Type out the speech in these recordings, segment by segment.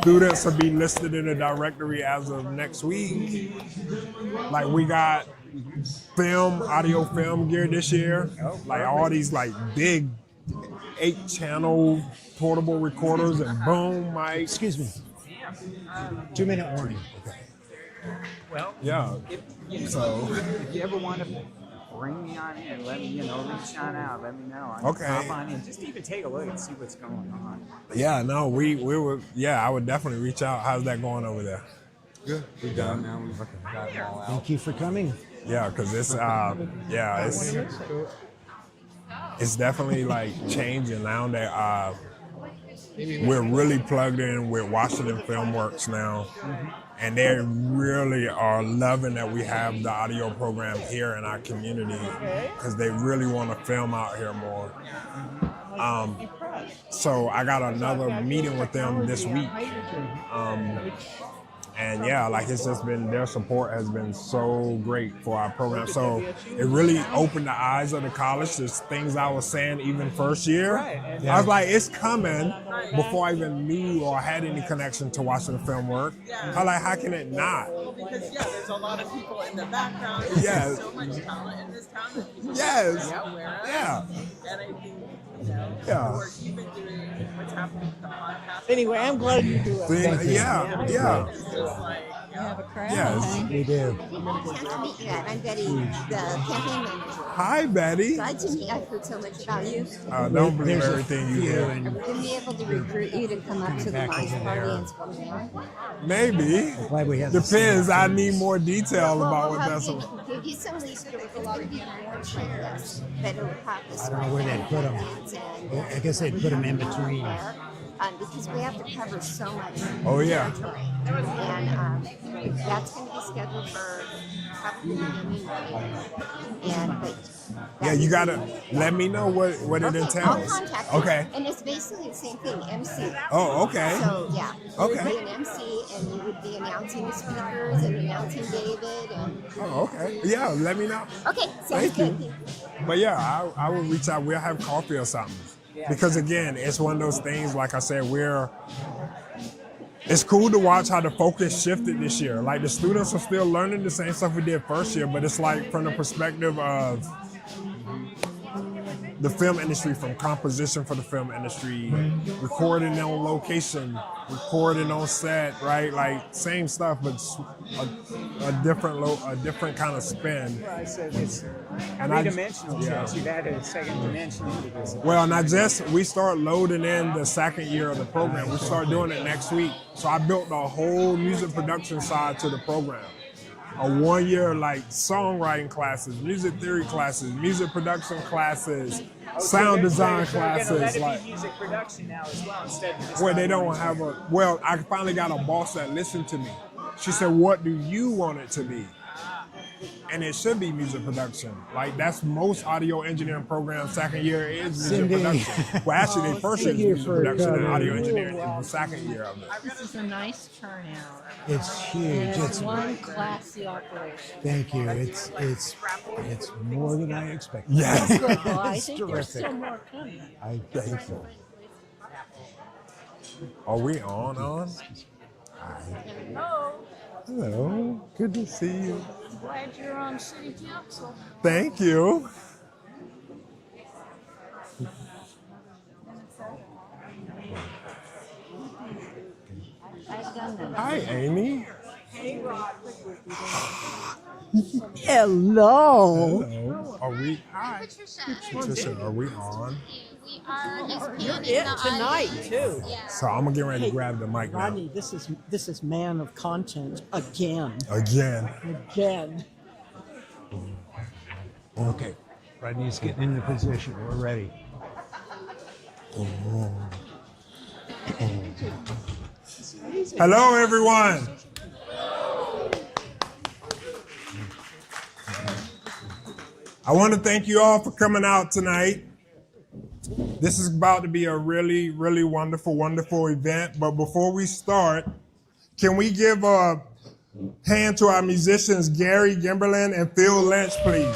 students will be listed in the directory as of next week. Like we got audio film gear this year. Like all these like big 8-channel portable recorders and boom mics. Excuse me. 2-minute warning. Okay. Well, yeah. If you ever want to bring me on in, let me, reach on out, let me know. Okay. Hop on in, just even take a look and see what's going on. Yeah, no, we would, I would definitely reach out. How's that going over there? Good. We're done now. We've got it all out. Thank you for coming. Yeah, because it's definitely like changing now that we're really plugged in with Washington Filmworks now. And they really are loving that we have the audio program here in our community because they really want to film out here more. So I got another meeting with them this week. And yeah, like it's just been, their support has been so great for our program. So it really opened the eyes of the college. There's things I was saying even first year. I was like, it's coming before I even knew or had any connection to Washington Film Work. I was like, how can it not? Well, because there's a lot of people in the background. Yes. There's so much talent in this town that people Yes. are aware of. Yeah. And I think, Yeah. the work you've been doing, what's happening with the podcast. Anyway, I'm glad you do it. Yeah. It's just like, You have a crowd. Yes. We do. Nice to meet you. I'm Betty, the campaign manager. Hi, Betty. Glad to meet you. I've heard so much about you. Don't believe everything you hear. Are we going to be able to recruit you to come up to the launch party and spend more? Maybe. Glad we have the Depends. I need more detail about what that's we'll about. give you some leads to recruit more trainers that will have this. I don't know where they'd put them. I guess they'd put them in between. Because we have to cover so much Oh, yeah. territory. And that's going to be scheduled for probably Yeah, you gotta let me know what it I'll entails. contact you. Okay. And it's basically the same thing, MC. Oh, okay. So yeah, you Okay. would be an MC and you would be announcing the speakers and announcing David and. Oh, okay. Yeah, let me know. Okay, sounds Thank good. you. But yeah, I will reach out. We'll have coffee or something. Because again, it's one of those things. Like I said, it's cool to watch how the focus shifted this year. Like the students are still learning the same stuff we did first year, but it's like from the perspective of the film industry, from composition for the film industry, recording on location, recording on set, right? Like same stuff, but a different kind of spin. Well, so it's And three-dimensional yeah. chess. You've added a second dimension into this. Well, not just, we start loading in the second year of the program. We start doing it next week. So I built a whole music production side to the program. A 1-year like songwriting classes, music theory classes, music production classes, sound design classes. Let it Like be music production now as well instead of just where they don't have I finally got a boss that listened to me. She said, what do you want it to be? And it should be music production. Like that's most audio engineering programs, second year is music production. Well, actually, the first year is music production and audio engineering is the second year of it. This is a nice turnout. It's huge. And It's one classy operation. Thank you. It's more than I expected. Yes. Good. Well, I It's think there's terrific. still more coming. I thank you. Are we on? Hello. Good to see you. Glad you're on city council. Thank you. I've done that. Hi, Amy. Hello. Hello. Are we? Hi. Patricia, are we on? We are just You're panning it the tonight audience. too. Yeah. So I'm gonna get ready to grab the mic now. Rodney, this is man of content again. Again. Again. Okay. Rodney's getting into position. We're ready. Hello, everyone. I want to thank you all for coming out tonight. This is about to be a really, really wonderful, wonderful event. But before we start, can we give a hand to our musicians, Gary Gimberlin and Phil Lynch, please?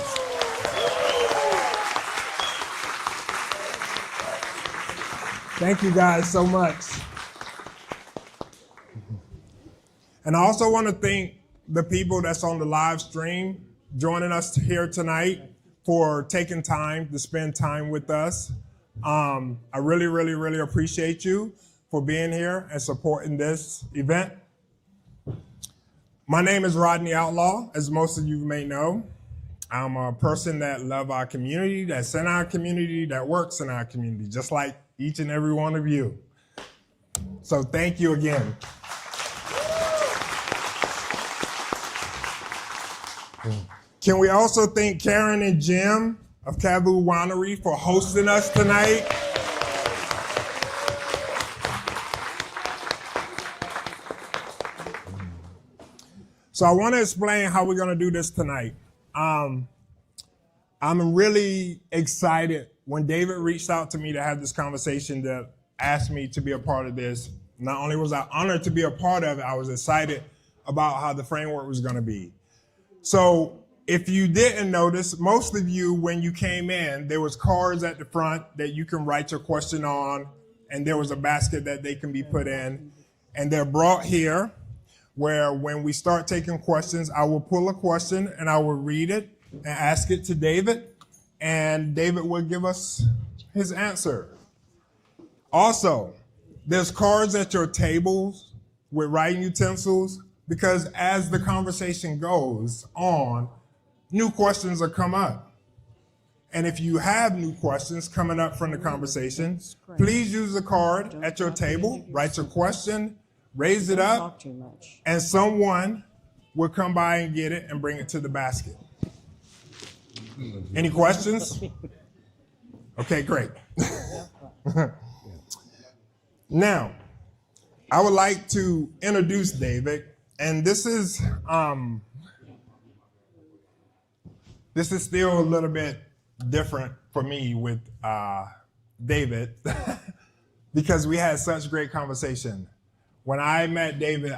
Thank you guys so much. And I also want to thank the people that's on the live stream joining us here tonight for taking time to spend time with us. I really, really, really appreciate you for being here and supporting this event. My name is Rodney Outlaw, as most of you may know. I'm a person that loves our community, that's in our community, that works in our community, just like each and every one of you. So thank you again. Can we also thank Karen and Jim of Cavu Winery for hosting us tonight? So I want to explain how we're going to do this tonight. I'm really excited when David reached out to me to have this conversation that asked me to be a part of this. Not only was I honored to be a part of it, I was excited about how the framework was going to be. So if you didn't notice, most of you, when you came in, there was cards at the front that you can write your question on, and there was a basket that they can be put in. And they're brought here, where when we start taking questions, I will pull a question and I will read it and ask it to David, and David will give us his answer. Also, there's cards at your tables with writing utensils, because as the conversation goes on, new questions will come up. And if you have new questions coming up from the conversation, please use the card at your table, write your question, raise it up, and someone will come by and get it and bring it to the basket. Any questions? Okay, great. Now, I would like to introduce David, and this is still a little bit different for me with David because we had such great conversation. When I met David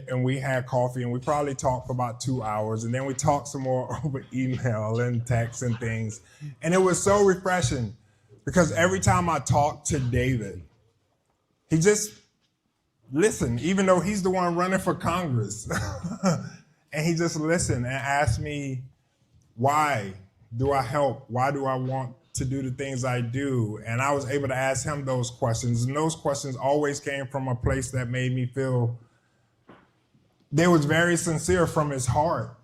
and we had coffee, and we probably talked for about 2 hours, and then we talked some more over email and text and things. And it was so refreshing because every time I talked to David, he just listened, even though he's the one running for Congress. And he just listened and asked me, why do I help? Why do I want to do the things I do? And I was able to ask him those questions. And those questions always came from a place that made me feel they was very sincere from his heart.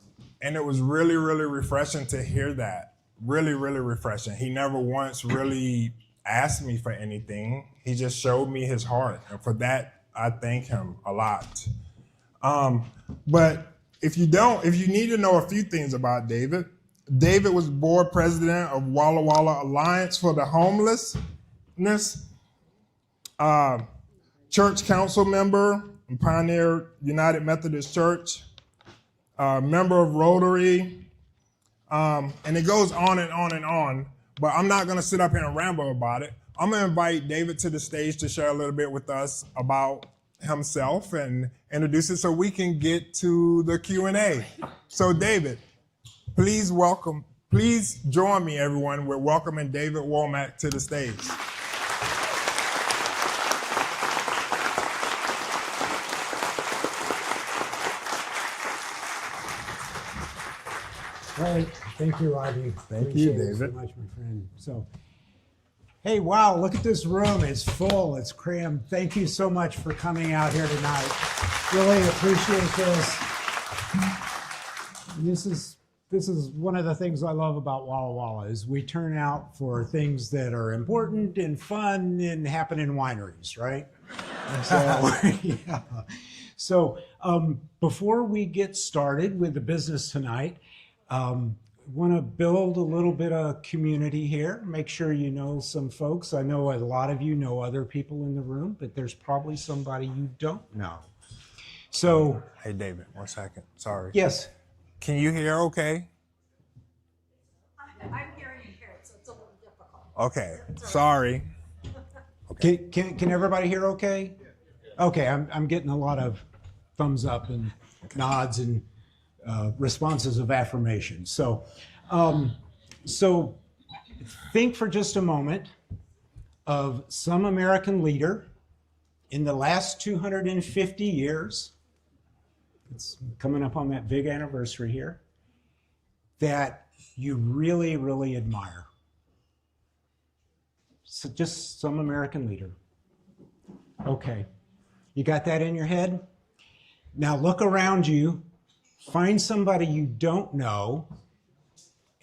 And it was really, really refreshing to hear that. Really, really refreshing. He never once really asked me for anything. He just showed me his heart. And for that, I thank him a lot. But if you need to know a few things about David, David was board president of Walla Walla Alliance for the Homelessness, church council member in Pioneer United Methodist Church, member of Rotary, and it goes on and on and on, but I'm not gonna sit up here and ramble about it. I'm gonna invite David to the stage to share a little bit with us about himself and introduce it so we can get to the Q&A. So David, please join me, everyone, with welcoming David Womack to the stage. All right, thank you, Rodney. Thank you, Appreciate it David. so much, my friend. So, hey, wow, look at this room. It's full, it's crammed. Thank you so much for coming out here tonight. Really appreciate this. This is one of the things I love about Walla Walla is we turn out for things that are important and fun and happen in wineries, right? So, yeah. So before we get started with the business tonight, want to build a little bit of community here. Make sure you know some folks. I know a lot of you know other people in the room, but there's probably somebody you don't know. So, Hey, David, 1 second. Sorry. yes. Can you hear okay? I'm hearing you here, so it's a little difficult. Okay, sorry. Can everybody hear okay? Okay, I'm getting a lot of thumbs up and nods and responses of affirmation. So think for just a moment of some American leader in the last 250 years it's coming up on that big anniversary here, that you really, really admire? So just some American leader. Okay. You got that in your head? Now look around you, find somebody you don't know,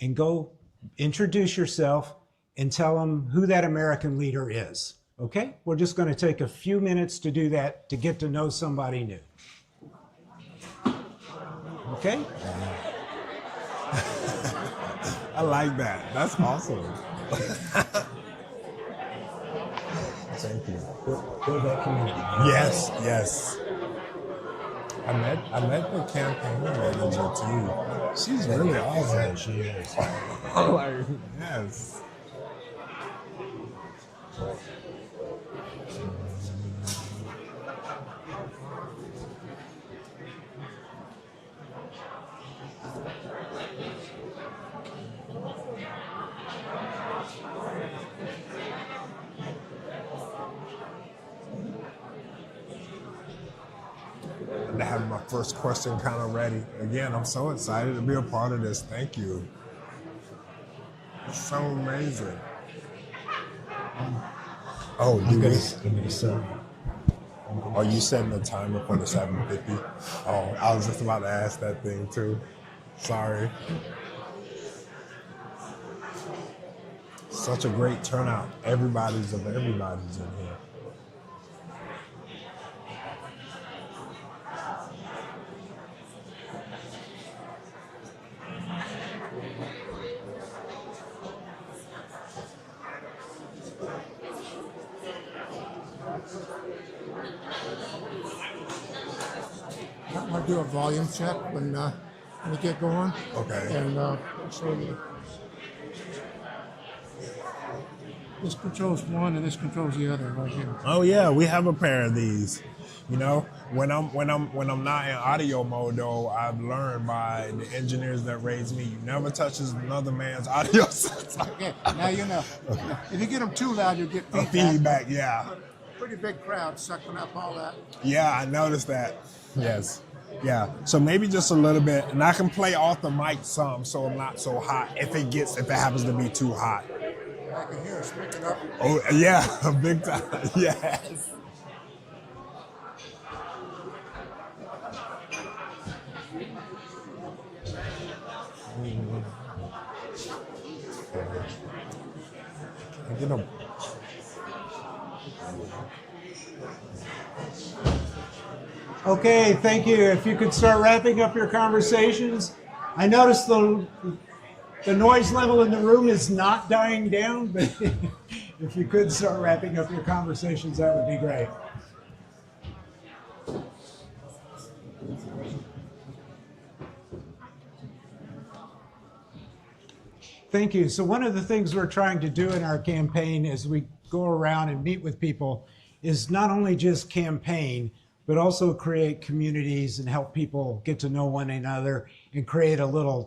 and go introduce yourself and tell them who that American leader is. Okay? We're just going to take a few minutes to do that to get to know somebody new. Okay? I like that. That's awesome. Thank you. Build that community. Yes, yes. I met the campaign manager too. She's really awesome. She is. Like, yes. I have my first question kind of ready. Again, I'm so excited to be a part of this. Thank you. It's so amazing. Oh, do this. Are you setting a timer for the 750? Oh, I was just about to ask that thing too. Sorry. Such a great turnout. Everybody's in here. I'm going to do a volume check when we get going. Okay. And show you. This controls one and this controls the other right here. Oh yeah, we have a pair of these. You know, when I'm not in audio mode though, I've learned by the engineers that raised me, you never touch another man's audio system. Okay, now you know. If you get them too loud, you'll get A feedback. feedback, yeah. Pretty big crowd sucking up all that. Yeah, I noticed that. Yes. Yeah. So maybe just a little bit, and I can play off the mic some so I'm not so hot if it happens to be too hot. I can hear us picking up. Oh yeah, big time. Yes. Can I get a Okay, thank you. If you could start wrapping up your conversations. I noticed the noise level in the room is not dying down, but if you could start wrapping up your conversations, that would be great. Thank you. So one of the things we're trying to do in our campaign as we go around and meet with people is not only just campaign, but also create communities and help people get to know one another and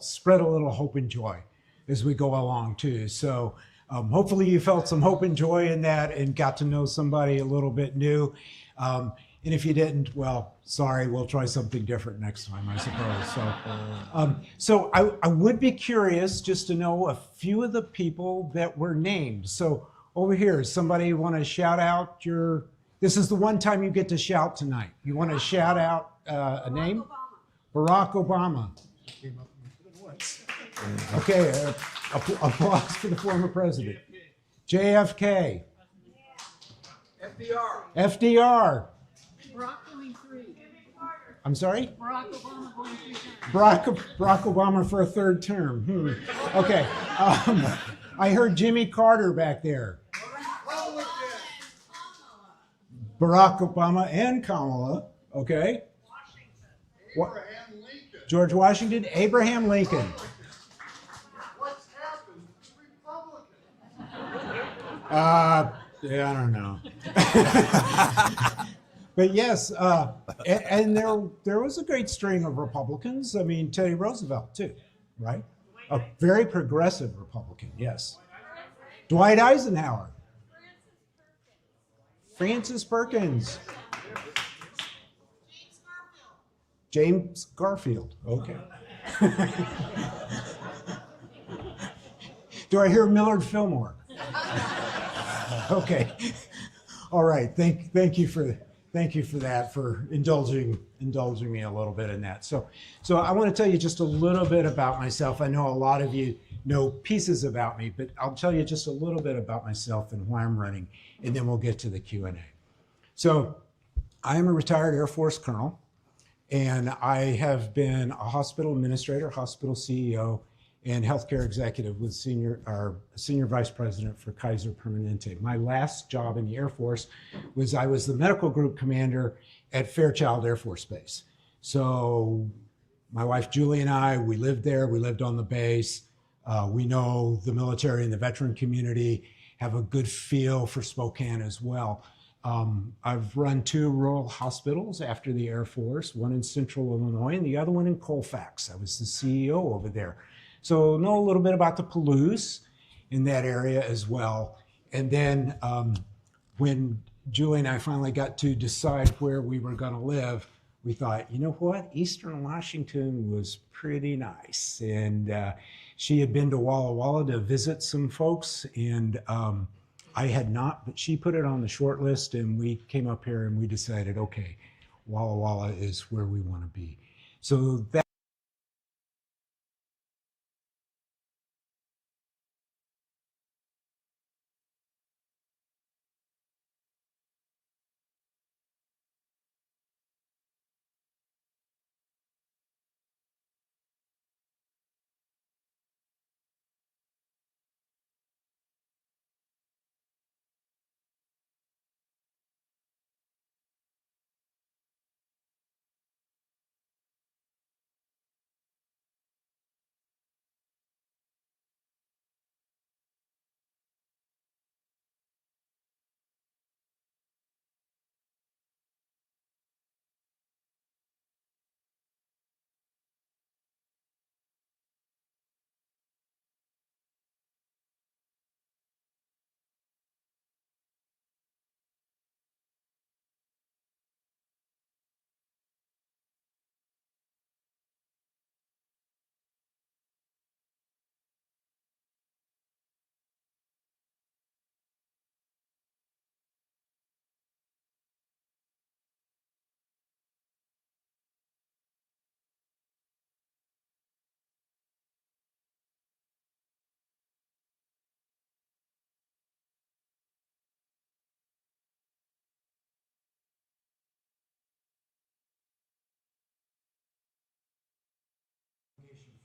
spread a little hope and joy as we go along too. So hopefully you felt some hope and joy in that and got to know somebody a little bit new. And if you didn't, well, sorry, we'll try something different next time, I suppose. So I would be curious just to know a few of the people that were named. So over here, somebody want to shout out this is the one time you get to shout tonight. You want to shout out a name? Barack Obama. Okay, applause for the former president. JFK. FDR. Barack going 3. I'm sorry? Barack Obama going 3 times. Barack Obama for a third term. Okay. I heard Jimmy Carter back there. Barack Obama and Kamala. Okay. George Washington, Abraham Lincoln. What's happened to Republicans? Yeah, I don't know. But yes, and there was a great string of Republicans. I mean, Teddy Roosevelt too, right? A very progressive Republican, yes. Dwight Eisenhower. Francis Perkins. James Garfield. Okay. Do I hear Millard Fillmore? Okay. All right. Thank you for that, for indulging me a little bit in that. So I want to tell you just a little bit about myself. I know a lot of you know pieces about me, but I'll tell you just a little bit about myself and why I'm running, and then we'll get to the Q&A. So I am a retired Air Force colonel, and I have been a hospital administrator, hospital CEO, and healthcare executive with senior vice president for Kaiser Permanente. My last job in the Air Force was I was the medical group commander at Fairchild Air Force Base. So my wife Julie and I, we lived there, we lived on the base. We know the military and the veteran community, have a good feel for Spokane as well. I've run 2 rural hospitals after the Air Force, one in central Illinois and the other one in Colfax. I was the CEO over there. So know a little bit about the Palouse in that area as well. And then when Julie and I finally got to decide where we were going to live, we thought, you know what, Eastern Washington was pretty nice. And she had been to Walla Walla to visit some folks, and I had not, but she put it on the short list, and we came up here and we decided, okay, Walla Walla is where we want to be. So that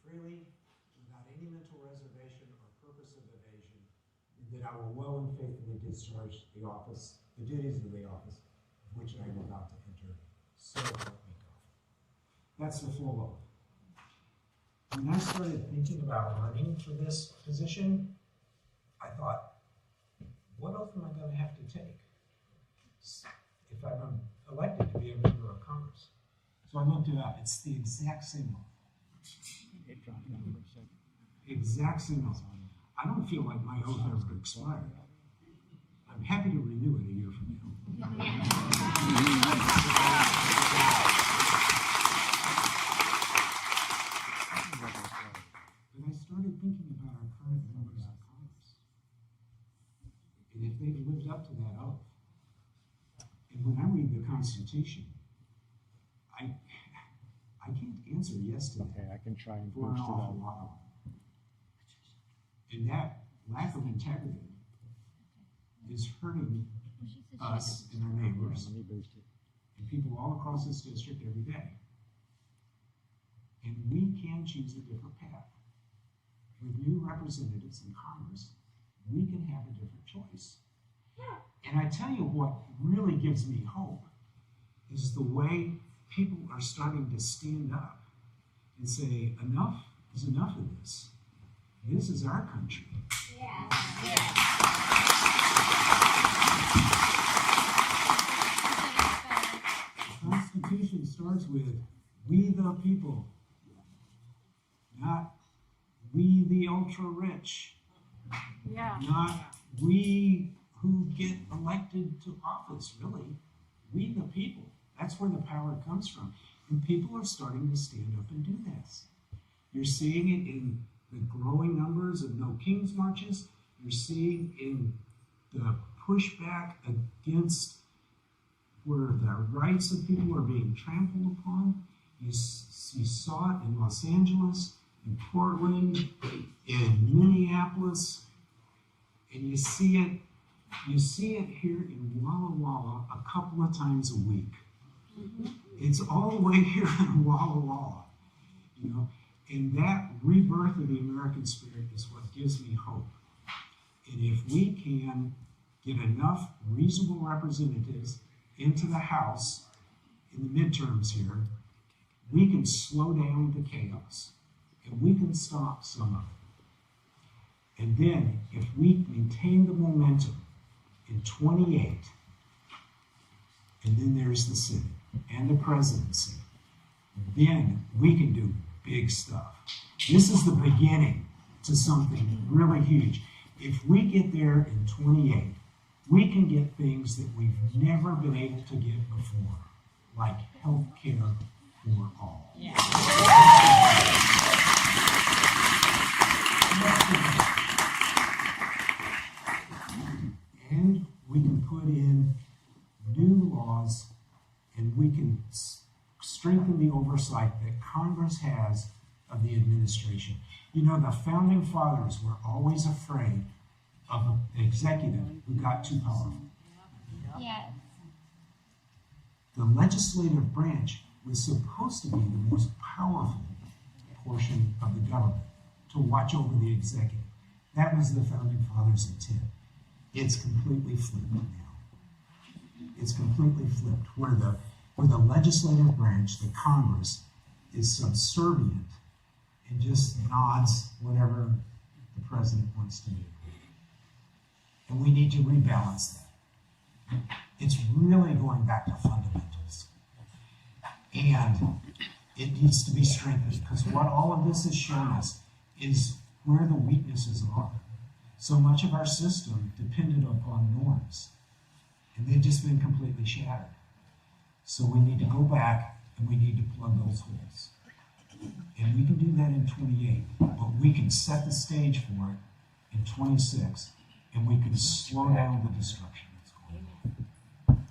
freely, without any mental reservation or purpose of evasion, and that I will well and faithfully discharge the duties of the office of which I am about to enter. So help me God. That's the full oath. When I started thinking about running for this position, I thought, what oath am I going to have to take if I'm elected to be a member of Congress? So I looked it up. It's the exact same oath. Exact same oath. I don't feel like my oath ever expired. I'm happy to renew it a year from now. But I started thinking about our current members of Congress, and if they've lived up to that oath. And when I read the Constitution, I can't answer yes to that. Okay, I can try and for an post it awful up. lot of them. And that lack of integrity is hurting us and our neighbors Let me boost it. and people all across this district every day. And we can choose a different path. With new representatives in Congress, we can have a different choice. And I tell you what really gives me hope is the way people are starting to stand up and say, enough is enough of this. This is our country. The Constitution starts with, we the people, not we the ultra-rich, not we who get elected to office, really. We the people. That's where the power comes from. And people are starting to stand up and do this. You're seeing it in the growing numbers of No Kings marches. You're seeing in the pushback against where the rights of people are being trampled upon. You saw it in Los Angeles, in Portland, in Minneapolis, and you see it here in Walla Walla a couple of times a week. It's all the way here in Walla Walla, you know, and that rebirth of the American spirit is what gives me hope. And if we can get enough reasonable representatives into the House in the midterms here, we can slow down the chaos and we can stop some of it. And then if we maintain the momentum in 28, and then there's the Senate and the presidency, then we can do big stuff. This is the beginning to something really huge. If we get there in 28, we can get things that we've never been able to get before, like health care for all. Yeah. And we can put in new laws, and we can strengthen the oversight that Congress has of the administration. You know, the founding fathers were always afraid of an executive who got too powerful. Yes. The legislative branch was supposed to be the most powerful portion of the government to watch over the executive. That was the founding fathers' intent. It's completely flipped now. It's completely flipped, where the legislative branch, the Congress, is subservient and just nods whatever the president wants to do. And we need to rebalance that. It's really going back to fundamentals. And it needs to be strengthened, because what all of this has shown us is where the weaknesses are. So much of our system depended upon norms, and they've just been completely shattered. So we need to go back and we need to plug those holes. And we can do that in 28, but we can set the stage for it in 26, and we can slow down the destruction that's going on.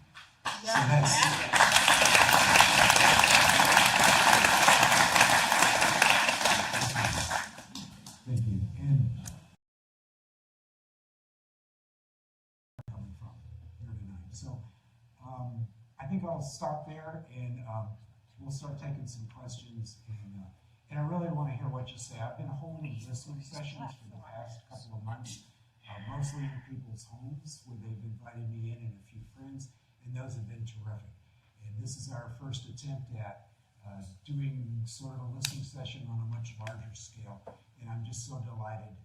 So that's... Thank you. And coming from here tonight. So I think I'll stop there, and we'll start taking some questions. And I really want to hear what you say. I've been holding listening sessions for the past couple of months, mostly in people's homes where they've invited me in and a few friends, and those have been terrific. And this is our first attempt at doing sort of a listening session on a much larger scale. And I'm just so delighted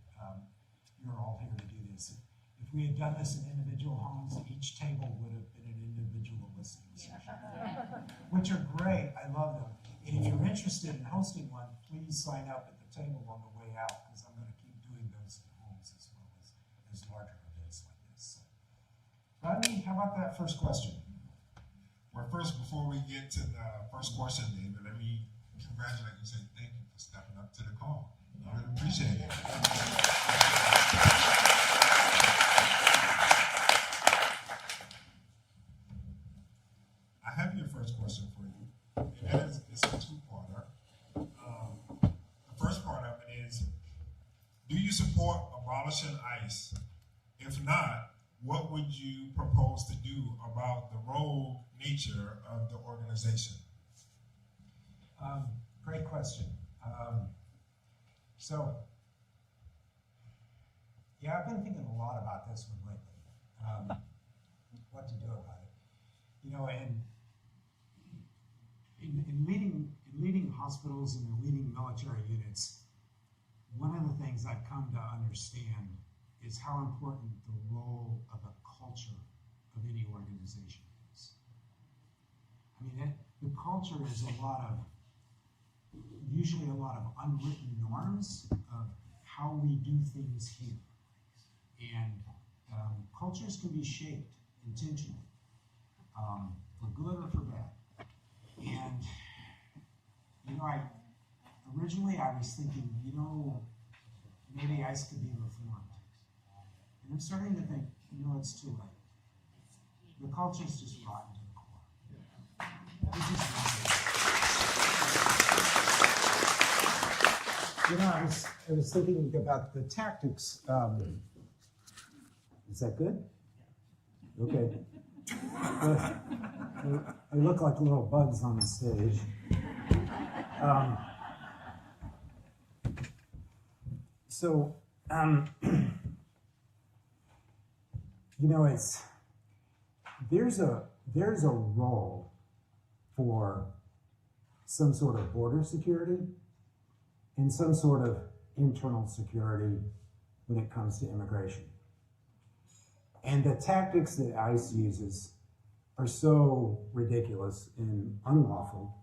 you're all here to do this. If we had done this in individual homes, each table would have been an individual listening session, which are great. I love them. And if you're interested in hosting one, please sign up at the table on the way out, because I'm going to keep doing those in homes as well as larger events like this. So, Rodney, how about that first question? Well, first, before we get to the first question, David, let me congratulate you and say thank you for stepping up to the call. I really appreciate it. I have your first question for you, and that is, it's a two-parter. The first part of it is, do you support abolishing ICE? If not, what would you propose to do about the rogue nature of the organization? Great question. So, yeah, I've been thinking a lot about this one lately. What to do about it. You know, and in leading hospitals and in leading military units, one of the things I've come to understand is how important the role of the culture of any organization is. I mean, the culture is usually a lot of unwritten norms of how we do things here. And cultures can be shaped intentionally, for good or for bad. And Originally I was thinking, maybe ICE could be reformed. And I'm starting to think, it's too late. The culture's just rotten to the core. It's just rotten. I was thinking about the tactics. Is that good? Okay. I look like little bugs on the stage. There's a role for some sort of border security and some sort of internal security when it comes to immigration. And the tactics that ICE uses are so ridiculous and unlawful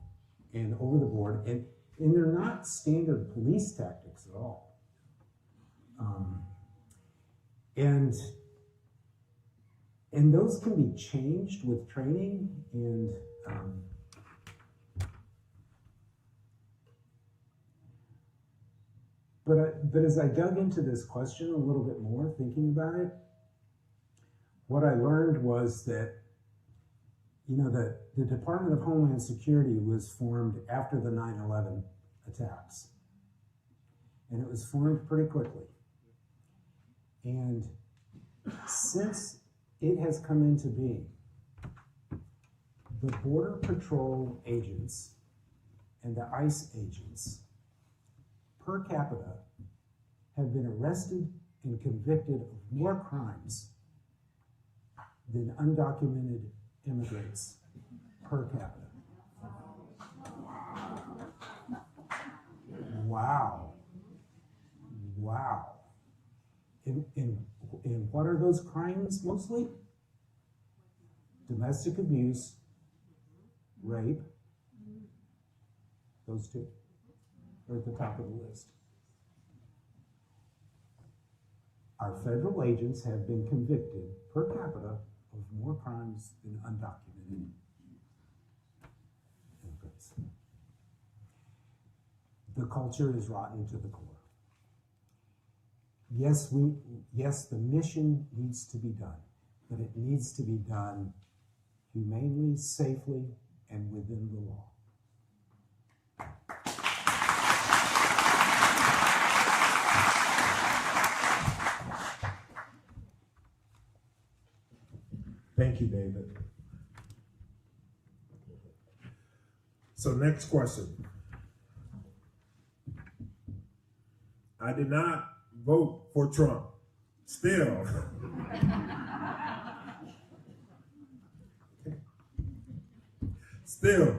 and over the board, and they're not standard police tactics at all. And those can be changed with training and but as I dug into this question a little bit more, thinking about it, what I learned was that the Department of Homeland Security was formed after the 9/11 attacks, and it was formed pretty quickly. And since it has come into being, the Border Patrol agents and the ICE agents per capita have been arrested and convicted of more crimes than undocumented immigrants per capita. Wow. And what are those crimes mostly? Domestic abuse, rape. Those two are at the top of the list. Our federal agents have been convicted per capita of more crimes than undocumented immigrants. The culture is rotten to the core. Yes, the mission needs to be done, but it needs to be done humanely, safely, and within the law. Thank you, David. So next question. I did not vote for Trump. Still. Still,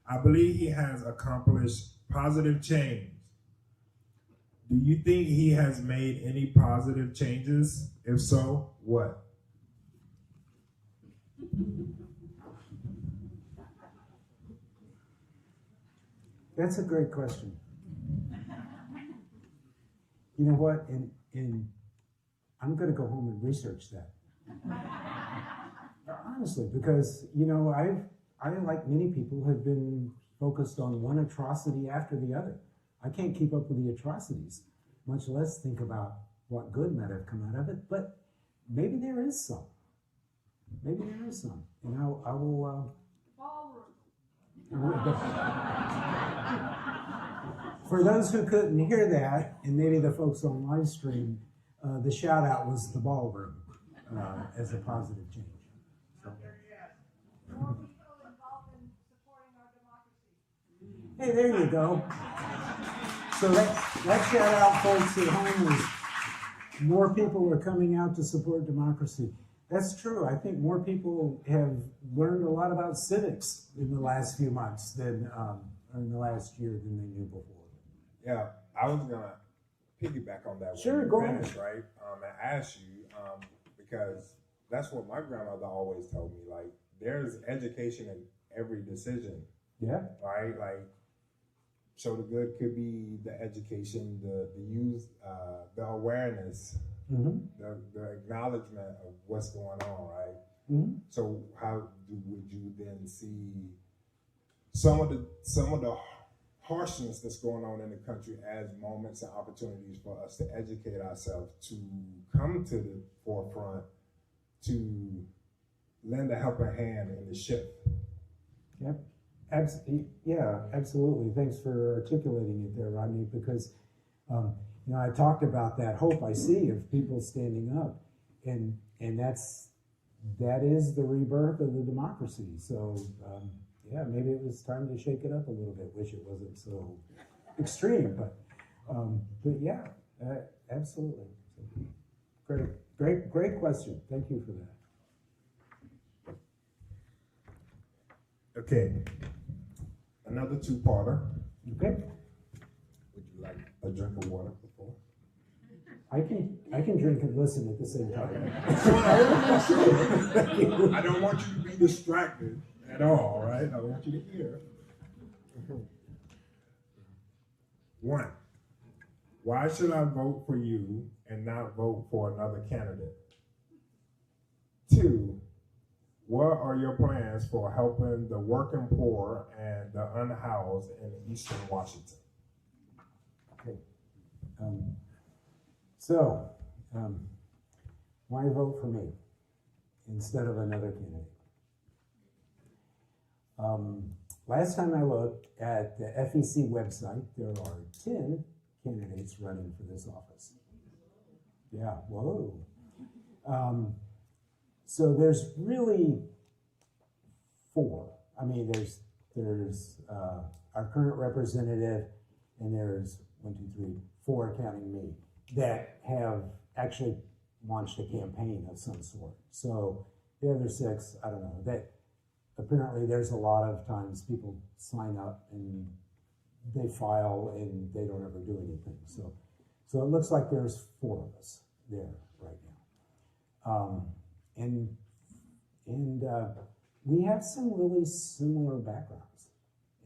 I believe he has accomplished positive change. Do you think he has made any positive changes? If so, what? That's a great question. You know what? And I'm going to go home and research that. Honestly, because I, like many people, have been focused on one atrocity after the other. I can't keep up with the atrocities, much less think about what good might have come out of it. But maybe there is some. Maybe there is some. And I will. For those who couldn't hear that, and maybe the folks on live stream, the shout out was the ballroom as a positive change. So. More people involved in supporting our democracy. Hey, there you go. So that shout out, folks at home, is more people are coming out to support democracy. That's true. I think more people have learned a lot about civics in the last few months than in the last year than they knew before. Yeah, I was gonna piggyback on that. Sure, when go you ahead. finish, right? And ask you because that's what my grandmother always told me. Like, there's education in every decision. Yeah. Right. Like, so the good could be the education, the use, the awareness, Mm-hmm. the acknowledgement of what's going on. Right. Mm-hmm. So how would you then see some of the harshness that's going on in the country as moments and opportunities for us to educate ourselves, to come to the forefront, to lend a helping hand in the shift. Yep. Yeah, absolutely. Thanks for articulating it there, Rodney, because I talked about that hope I see of people standing up, and that is the rebirth of the democracy. So yeah, maybe it was time to shake it up a little bit. Wish it wasn't so extreme, but yeah, absolutely. Great question. Thank you for that. Okay, another two-parter. Okay. Would you like a drink of water before? I can drink and listen at the same time. I don't want you to be distracted at all, right? I want you to hear. One, why should I vote for you and not vote for another candidate? Two, what are your plans for helping the working poor and the unhoused in Eastern Washington? Okay. Why vote for me instead of another candidate? Last time I looked at the FEC website, there are 10 candidates running for this office. Yeah, whoa. So there's really 4. I mean, there's our current representative, and there's 1, 2, 3, 4 counting me, that have actually launched a campaign of some sort. So the other 6, I don't know. That apparently there's a lot of times people sign up and they file and they don't ever do anything. So it looks like there's 4 of us there right now, and we have some really similar backgrounds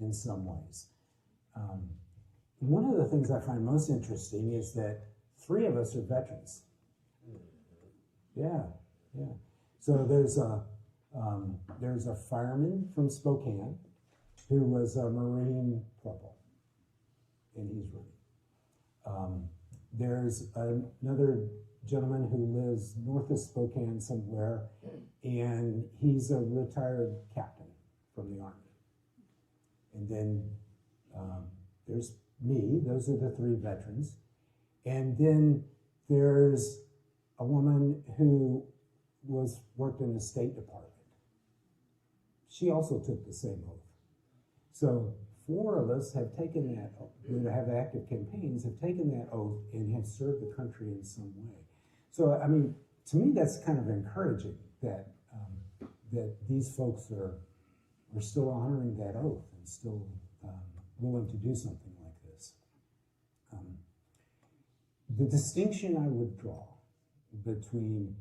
in some ways. One of the things I find most interesting is that 3 of us are veterans. Yeah. So there's a fireman from Spokane who was a Marine corporal, and he's running. There's another gentleman who lives north of Spokane somewhere, and he's a retired captain from the Army. And then there's me. Those are the 3 veterans. And then there's a woman who worked in the State Department. She also took the same oath. So 4 of us have taken that, that have active campaigns, have taken that oath and have served the country in some way. So, I mean, to me, that's kind of encouraging that that these folks are still honoring that oath and still willing to do something like this. The distinction I would draw between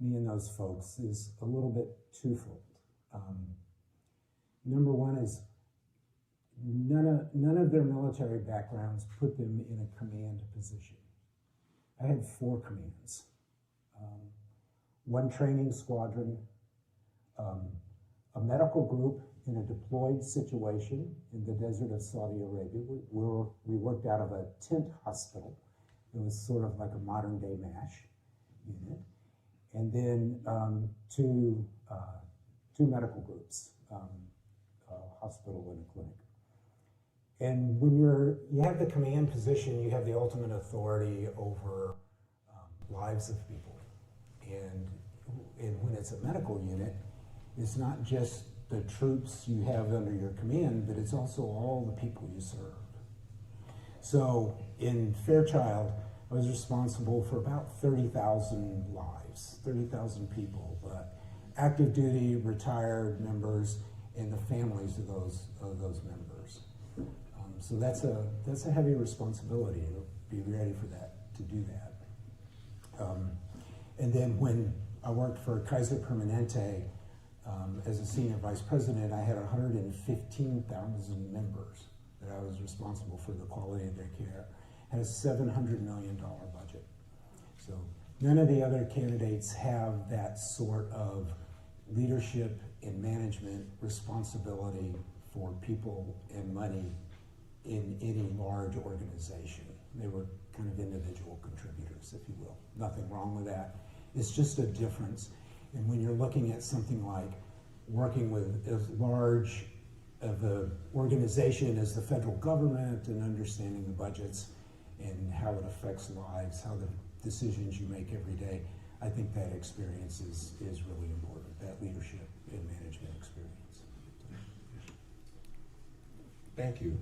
me and those folks is a little bit twofold. Number one is none of their military backgrounds put them in a command position. I had 4 commands. 1 training squadron, a medical group in a deployed situation in the desert of Saudi Arabia. We worked out of a tent hospital. It was sort of like a modern day MASH unit. And then 2 medical groups, a hospital and a clinic. And when you have the command position, you have the ultimate authority over lives of people. And when it's a medical unit, it's not just the troops you have under your command, but it's also all the people you serve. So in Fairchild, I was responsible for about 30,000 lives, 30,000 people, active duty, retired members, and the families of those members. So that's a heavy responsibility to be ready for that, to do that. And then when I worked for Kaiser Permanente as a senior vice president, I had 115,000 members that I was responsible for the quality of their care. Had a $700 million budget. So none of the other candidates have that sort of leadership and management responsibility for people and money in any large organization. They were kind of individual contributors, if you will. Nothing wrong with that. It's just a difference. And when you're looking at something like working with as large of an organization as the federal government and understanding the budgets and how it affects lives, how the decisions you make every day, I think that experience is really important, that leadership and management experience. Thank you.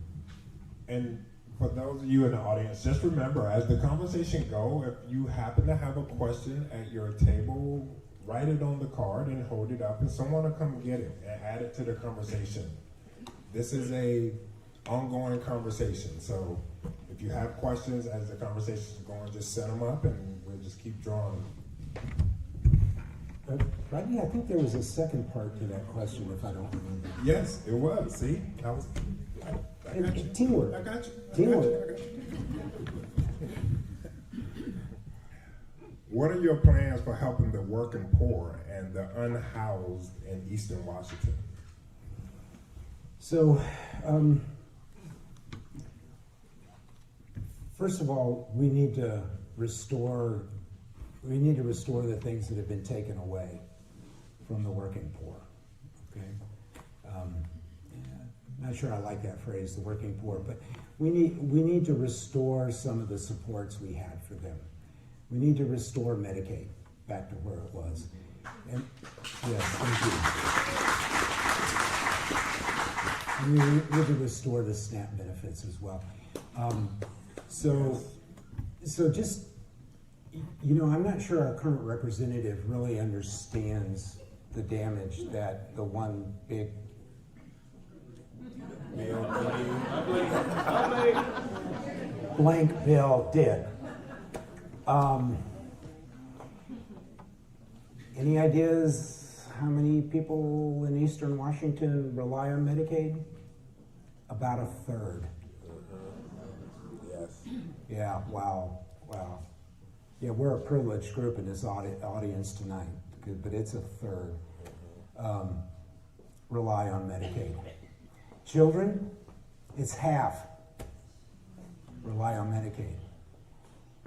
And for those of you in the audience, just remember, as the conversation go, if you happen to have a question at your table, write it on the card and hold it up, and someone will come get it and add it to the conversation. This is a ongoing conversation, so if you have questions as the conversation is going, just set them up and we'll just keep drawing. Rodney, I think there was a second part to that question, if I don't remember. Yes, it was. See, I got you. Teamwork. I got you. Teamwork. What are your plans for helping the working poor and the unhoused in Eastern Washington? So, first of all, we need to restore the things that have been taken away from the working poor. Okay, not sure I like that phrase, the working poor, but we need to restore some of the supports we had for them. We need to restore Medicaid back to where it was. And yes, thank you. We need to restore the SNAP benefits as well. So just, I'm not sure our current representative really understands the damage that the one big blank bill did. Any ideas how many people in Eastern Washington rely on Medicaid? About a third. Yes. Yeah, wow. Yeah, we're a privileged group in this audience tonight, but it's a third rely on Medicaid. Children, it's half rely on Medicaid.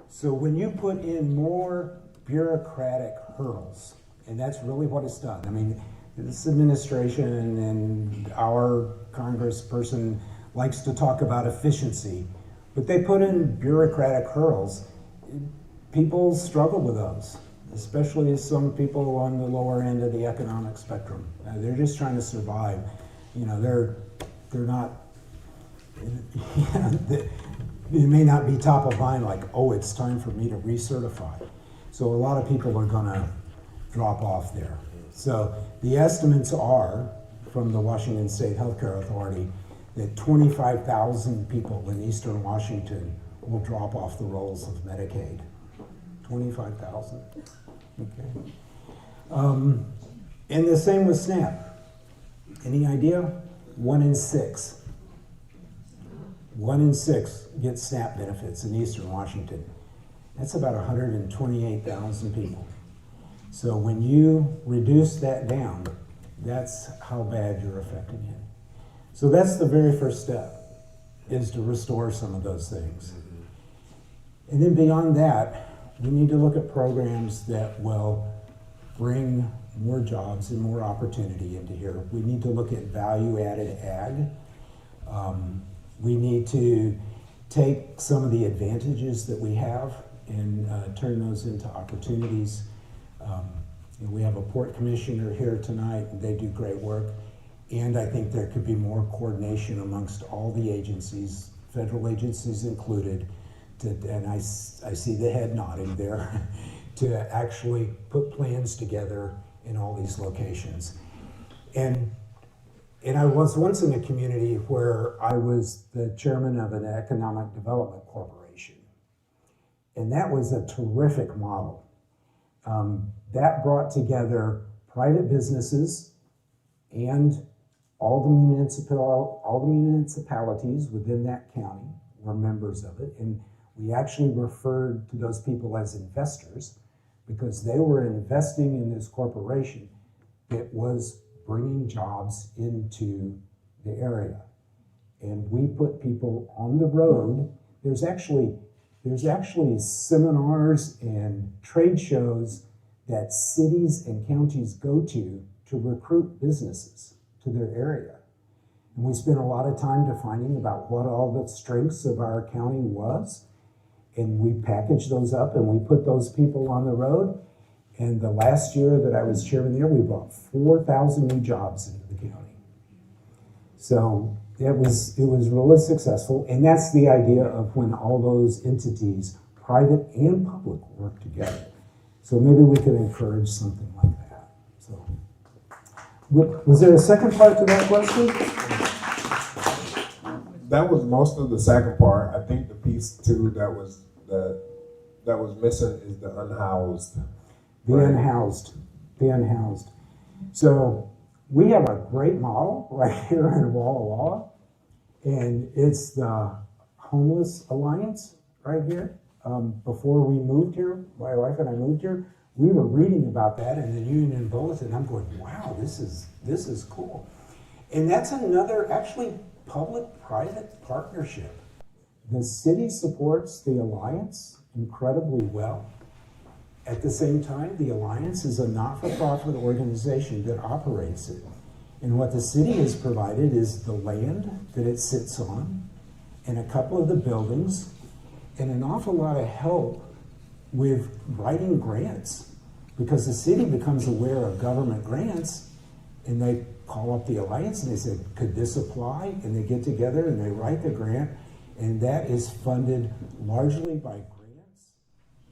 So when you put in more bureaucratic hurdles, and that's really what it's done. I mean, this administration and our congressperson likes to talk about efficiency, but they put in bureaucratic hurdles. People struggle with those, especially some people on the lower end of the economic spectrum. They're just trying to survive. They're not, they may not be top of mind like, oh, it's time for me to recertify. So a lot of people are gonna drop off there. So the estimates are from the Washington State Healthcare Authority that 25,000 people in Eastern Washington will drop off the rolls of Medicaid. 25,000, okay. And the same with SNAP. Any idea? 1 in 6. 1 in 6 gets SNAP benefits in Eastern Washington. That's about 128,000 people. So when you reduce that down, that's how bad you're affecting it. So that's the very first step, is to restore some of those things. And then beyond that, we need to look at programs that will bring more jobs and more opportunity into here. We need to look at value-added ag. We need to take some of the advantages that we have and turn those into opportunities. We have a port commissioner here tonight, and they do great work. And I think there could be more coordination amongst all the agencies, federal agencies included, and I see the head nodding there, to actually put plans together in all these locations. And I was once in a community where I was the chairman of an economic development corporation. And that was a terrific model. That brought together private businesses and all the municipalities within that county were members of it. And we actually referred to those people as investors because they were investing in this corporation that was bringing jobs into the area. and we put people on the road. There's actually seminars and trade shows that cities and counties go to recruit businesses to their area. And we spent a lot of time defining about what all the strengths of our county was. And we packaged those up and we put those people on the road. And the last year that I was chairman there, we brought 4,000 new jobs into the county. So it was really successful. And that's the idea of when all those entities, private and public, work together. So maybe we could encourage something like that. So, was there a second part to that question? That was most of the second part. I think the piece too that was missing is the unhoused. The unhoused. The unhoused. So we have a great model right here in Walla Walla, and it's the Homeless Alliance right here. Before we moved here, my wife and I moved here, we were reading about that in the Union Bulletin. I'm going, wow, this is cool. And that's another actually public-private partnership. The city supports the Alliance incredibly well. At the same time, the Alliance is a not-for-profit organization that operates it. And what the city has provided is the land that it sits on and a couple of the buildings and an awful lot of help with writing grants, because the city becomes aware of government grants and they call up the Alliance and they say, could this apply? And they get together and they write the grant, and that is funded largely by grants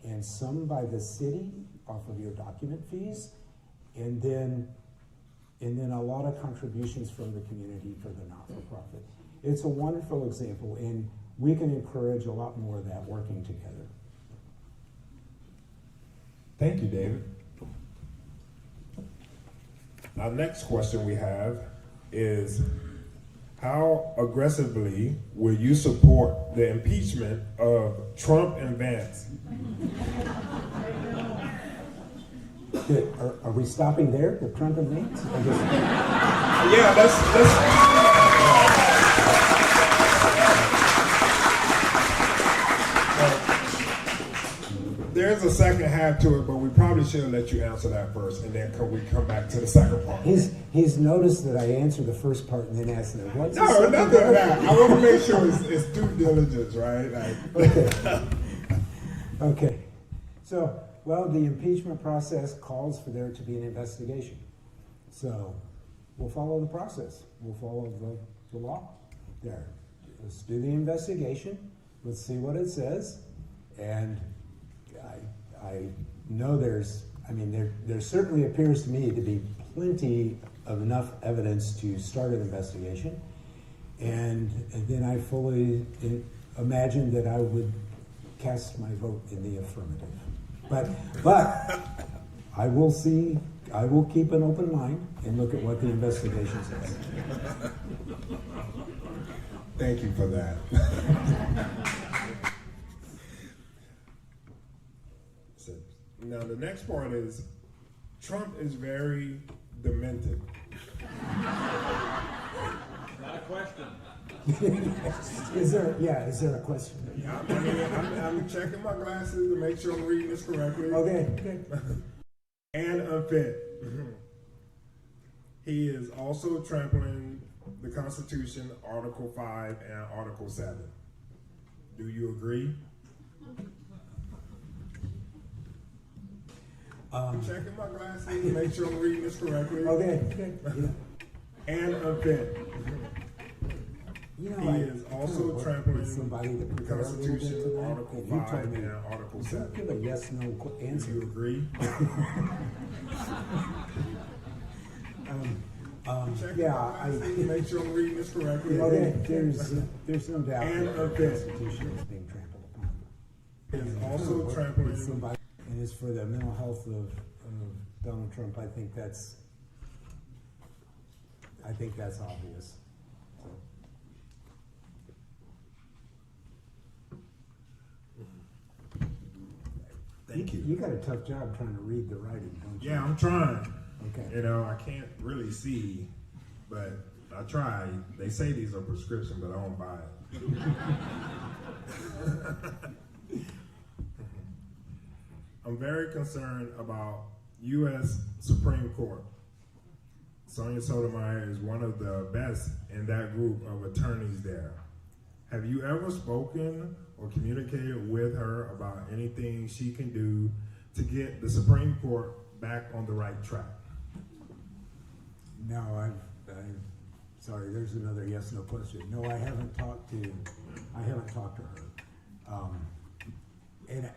and some by the city off of your document fees, and then a lot of contributions from the community for the not-for-profit. It's a wonderful example, and we can encourage a lot more of that working together. Thank you, David. Our next question we have is, how aggressively will you support the impeachment of Trump and Vance? Are we stopping there, the Trump and Vance? Yeah, there's a second half to it, but we probably should let you answer that first, and then we come back to the second part. He's noticed that I answered the first part and then asked him, what's the No, second nothing part? like that. I want to make sure it's due diligence, right? Okay. Okay. So, well, the impeachment process calls for there to be an investigation. So, we'll follow the process. We'll follow the law there. Let's do the investigation. Let's see what it says. And I know there certainly appears to me to be plenty of enough evidence to start an investigation. And then I fully imagine that I would cast my vote in the affirmative. But I will keep an open mind and look at what the investigation says. Thank you for that. Now, the next part is, Trump is very demented. Not a question. Is there a question? Yeah, I mean, I'm checking my glasses to make sure I'm reading this correctly. Okay. And unfit. He is also trampling the Constitution, Article 5 and Article 7. Do you agree? I'm checking my glasses to make sure I'm reading this correctly. Okay. Yeah. And unfit. You know, He is also trampling somebody that the prepared a little bit Constitution, tonight, Article and you 5 told me, and Article don't 7. give a yes/no Do answer. you agree? Checking Yeah, my glasses to make sure I'm reading this correctly. Okay, there's no doubt And that the unfit. Constitution is being trampled upon. He is And also with trampling. somebody, and as for the mental health of Donald Trump, I think that's obvious. Thank you. You got a tough job trying to read the writing, don't you? Yeah, I'm trying. Okay. You know, I can't really see, but I tried. They say these are prescription, but I don't buy it. I'm very concerned about U.S. Supreme Court. Sonia Sotomayor is one of the best in that group of attorneys there. Have you ever spoken or communicated with her about anything she can do to get the Supreme Court back on the right track? No, sorry, there's another yes, no question. No, I haven't talked to her. And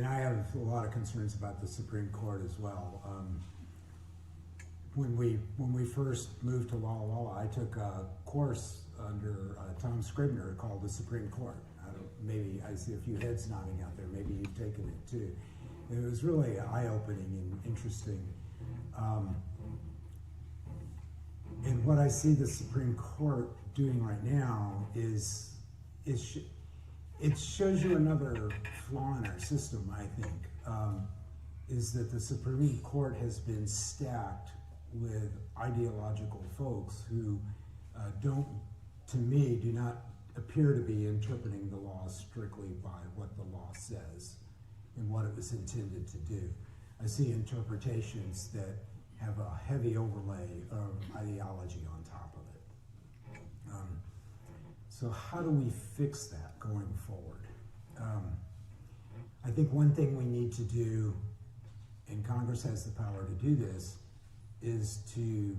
I have a lot of concerns about the Supreme Court as well. When we first moved to Walla Walla, I took a course under Tom Scribner called the Supreme Court. Maybe I see a few heads nodding out there. Maybe you've taken it too. It was really eye-opening and interesting. And what I see the Supreme Court doing right now is it shows you another flaw in our system, I think, is that the Supreme Court has been stacked with ideological folks who do not appear to be interpreting the law strictly by what the law says and what it was intended to do. I see interpretations that have a heavy overlay of ideology on top of it. So how do we fix that going forward? I think one thing we need to do, and Congress has the power to do this, is to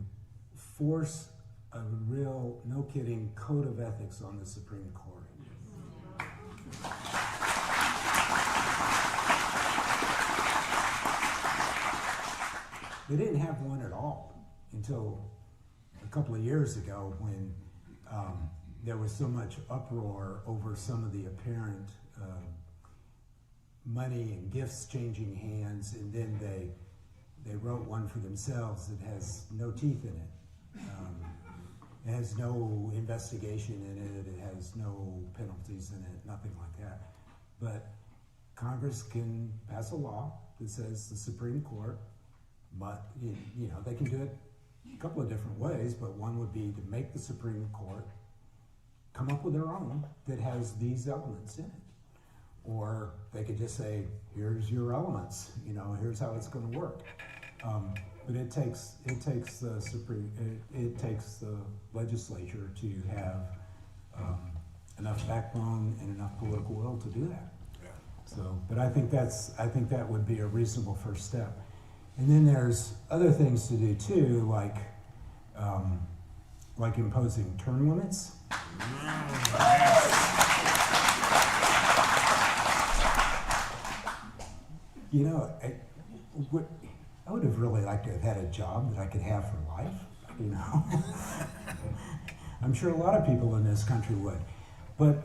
force a real, no kidding, code of ethics on the Supreme Court. They didn't have one at all until a couple of years ago when there was so much uproar over some of the apparent money and gifts changing hands, and then they wrote one for themselves that has no teeth in it. It has no investigation in it, it has no penalties in it, nothing like that. But Congress can pass a law that says the Supreme Court, they can do it a couple of different ways, but one would be to make the Supreme Court come up with their own that has these elements in it. Or they could just say, here's your elements, here's how it's going to work. But it takes the legislature to have enough backbone and enough political will to do that. Yeah. So, but I think that would be a reasonable first step. And then there's other things to do too, like imposing term limits. I would have really liked to have had a job that I could have for life, I'm sure a lot of people in this country would. But,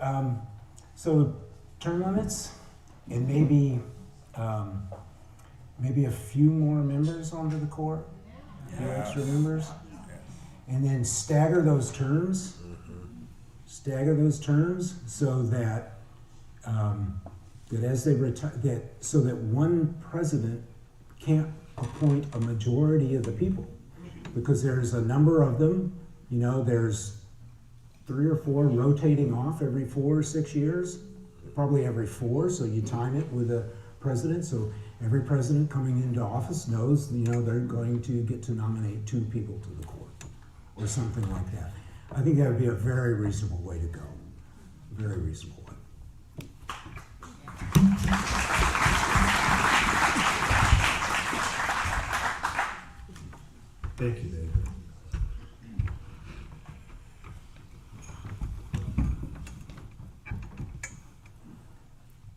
so term limits, and maybe a few more members onto the court, a few extra members, and then stagger those terms so that as they retire, so that one president can't appoint a majority of the people, because there's a number of them. There's 3 or 4 rotating off every 4 or 6 years, probably every 4. So you time it with a president. So every president coming into office knows, they're going to get to nominate 2 people to the court, or something like that. I think that would be a very reasonable way to go. Very reasonable way. Thank you, David.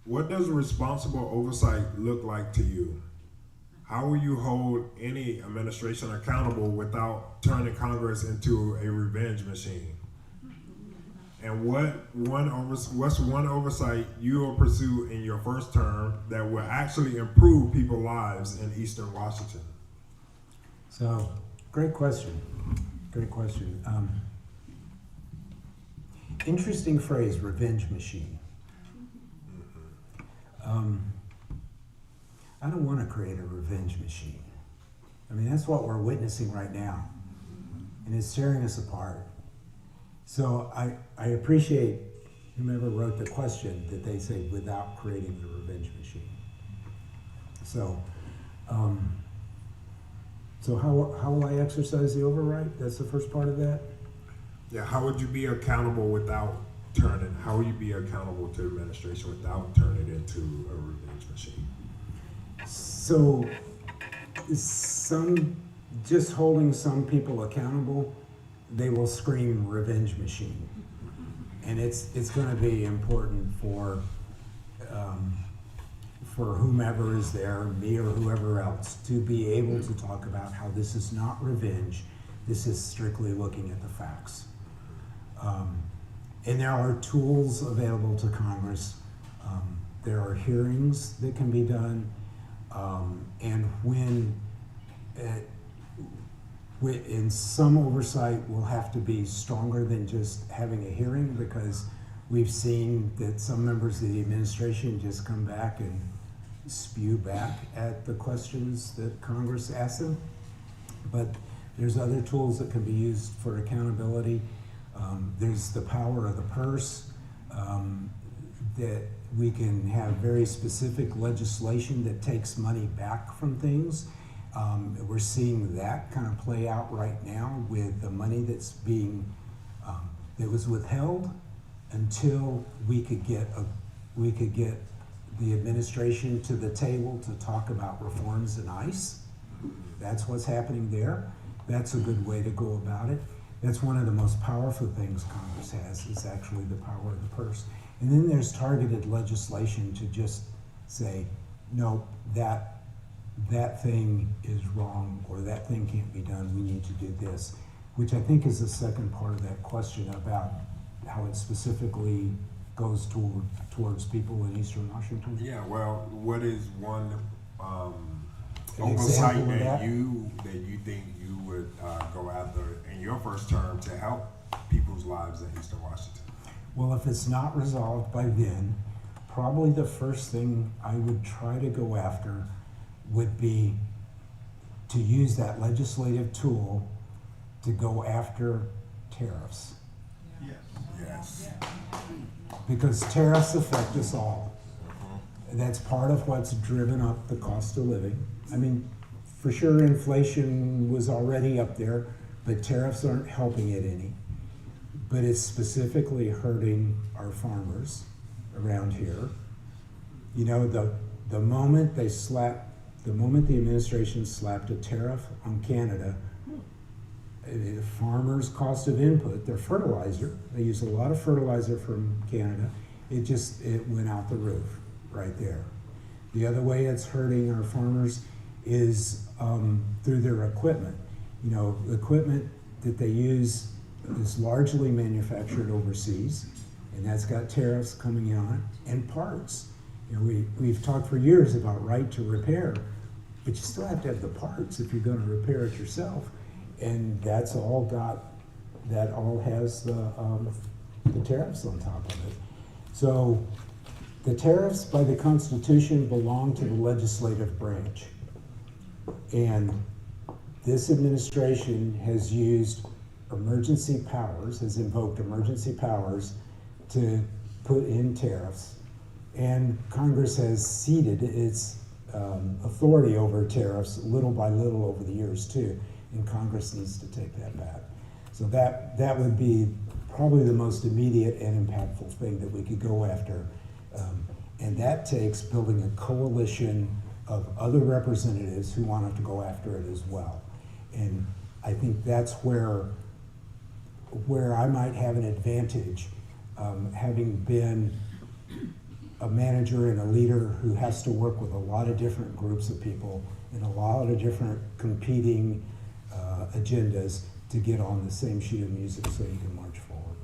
What does responsible oversight look like to you? How will you hold any administration accountable without turning Congress into a revenge machine? And what's one oversight you will pursue in your first term that will actually improve people's lives in Eastern Washington? So, great question. Great question. Interesting phrase, revenge machine. I don't want to create a revenge machine. I mean, that's what we're witnessing right now. and it's tearing us apart. So I appreciate whomever wrote the question that they say without creating the revenge machine. So, so how will I exercise the override? That's the first part of that? Yeah, how would you be accountable without turning, how would you be accountable to administration without turning it into a revenge machine? So, just holding some people accountable, they will scream revenge machine. And it's going to be important for whomever is there, me or whoever else, to be able to talk about how this is not revenge, this is strictly looking at the facts. And there are tools available to Congress. There are hearings that can be done. And when in some oversight will have to be stronger than just having a hearing, because we've seen that some members of the administration just come back and spew back at the questions that Congress asks them. But there's other tools that can be used for accountability. There's the power of the purse, that we can have very specific legislation that takes money back from things. We're seeing that kind of play out right now with the money that's being, that was withheld until we could get the administration to the table to talk about reforms in ICE. That's what's happening there. That's a good way to go about it. That's one of the most powerful things Congress has, is actually the power of the purse. And then there's targeted legislation to just say, no, that thing is wrong, or that thing can't be done, we need to do this, which I think is the second part of that question about how it specifically goes towards people in Eastern Washington. Yeah, well, what is one An oversight example of that that? you think you would go after in your first term to help people's lives in Eastern Washington? Well, if it's not resolved by then, probably the first thing I would try to go after would be to use that legislative tool to go after tariffs. Yes. Because tariffs affect us all. That's part of what's driven up the cost of living. I mean, for sure inflation was already up there, but tariffs aren't helping it any. But it's specifically hurting our farmers around here. You know, the moment the administration slapped a tariff on Canada, the farmers' cost of input, their fertilizer, they use a lot of fertilizer from Canada, it went out the roof right there. The other way it's hurting our farmers is through their equipment. You know, the equipment that they use is largely manufactured overseas, and that's got tariffs coming on it, and parts. You know, we've talked for years about right to repair, but you still have to have the parts if you're going to repair it yourself, and that all has the tariffs on top of it. So the tariffs by the Constitution belong to the legislative branch, and this administration has used emergency powers, has invoked emergency powers to put in tariffs, and Congress has ceded its authority over tariffs little by little over the years too, and Congress needs to take that back. So that would be probably the most immediate and impactful thing that we could go after, and that takes building a coalition of other representatives who want to go after it as well. And I think that's where I might have an advantage, having been a manager and a leader who has to work with a lot of different groups of people and a lot of different competing agendas to get on the same sheet of music so you can march forward.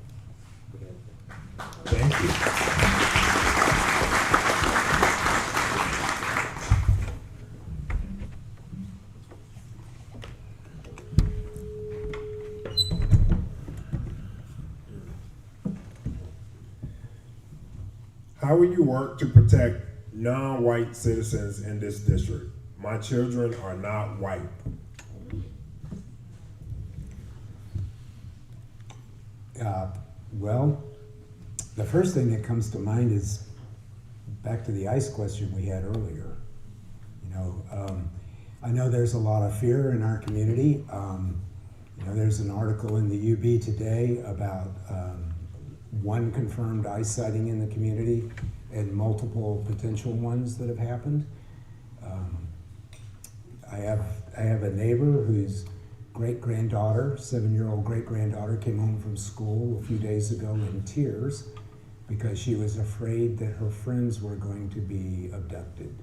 Thank you. How will you work to protect non-white citizens in this district? My children are not white. Well, the first thing that comes to mind is back to the ICE question we had earlier. I know there's a lot of fear in our community. There's an article in the UB today about one confirmed ICE sighting in the community and multiple potential ones that have happened. I have a neighbor whose great-granddaughter, 7-year-old great-granddaughter, came home from school a few days ago in tears because she was afraid that her friends were going to be abducted.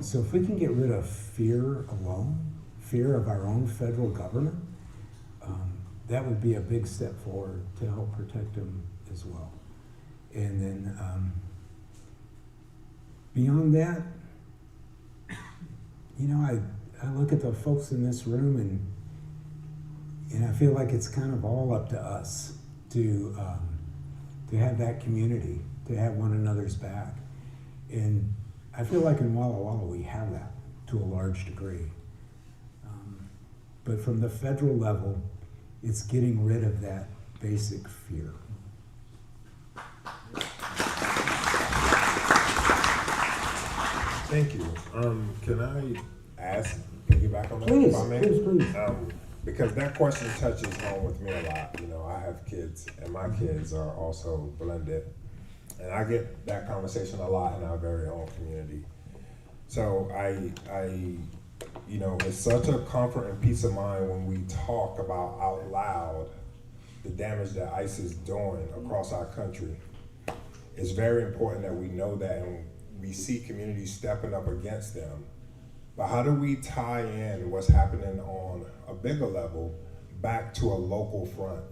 So if we can get rid of fear alone, fear of our own federal government, that would be a big step forward to help protect them as well. And then beyond that, I look at the folks in this room and I feel like it's kind of all up to us to have that community, to have one another's back. And I feel like in Walla Walla we have that to a large degree. But from the federal level, it's getting rid of that basic fear. Thank you. Can I piggyback on that? Please, if I may? please. Because that question touches home with me a lot. I have kids, and my kids are also blended. And I get that conversation a lot in our very own community. So it's such a comfort and peace of mind when we talk about out loud the damage that ICE is doing across our country. It's very important that we know that and we see communities stepping up against them. But how do we tie in what's happening on a bigger level back to a local front,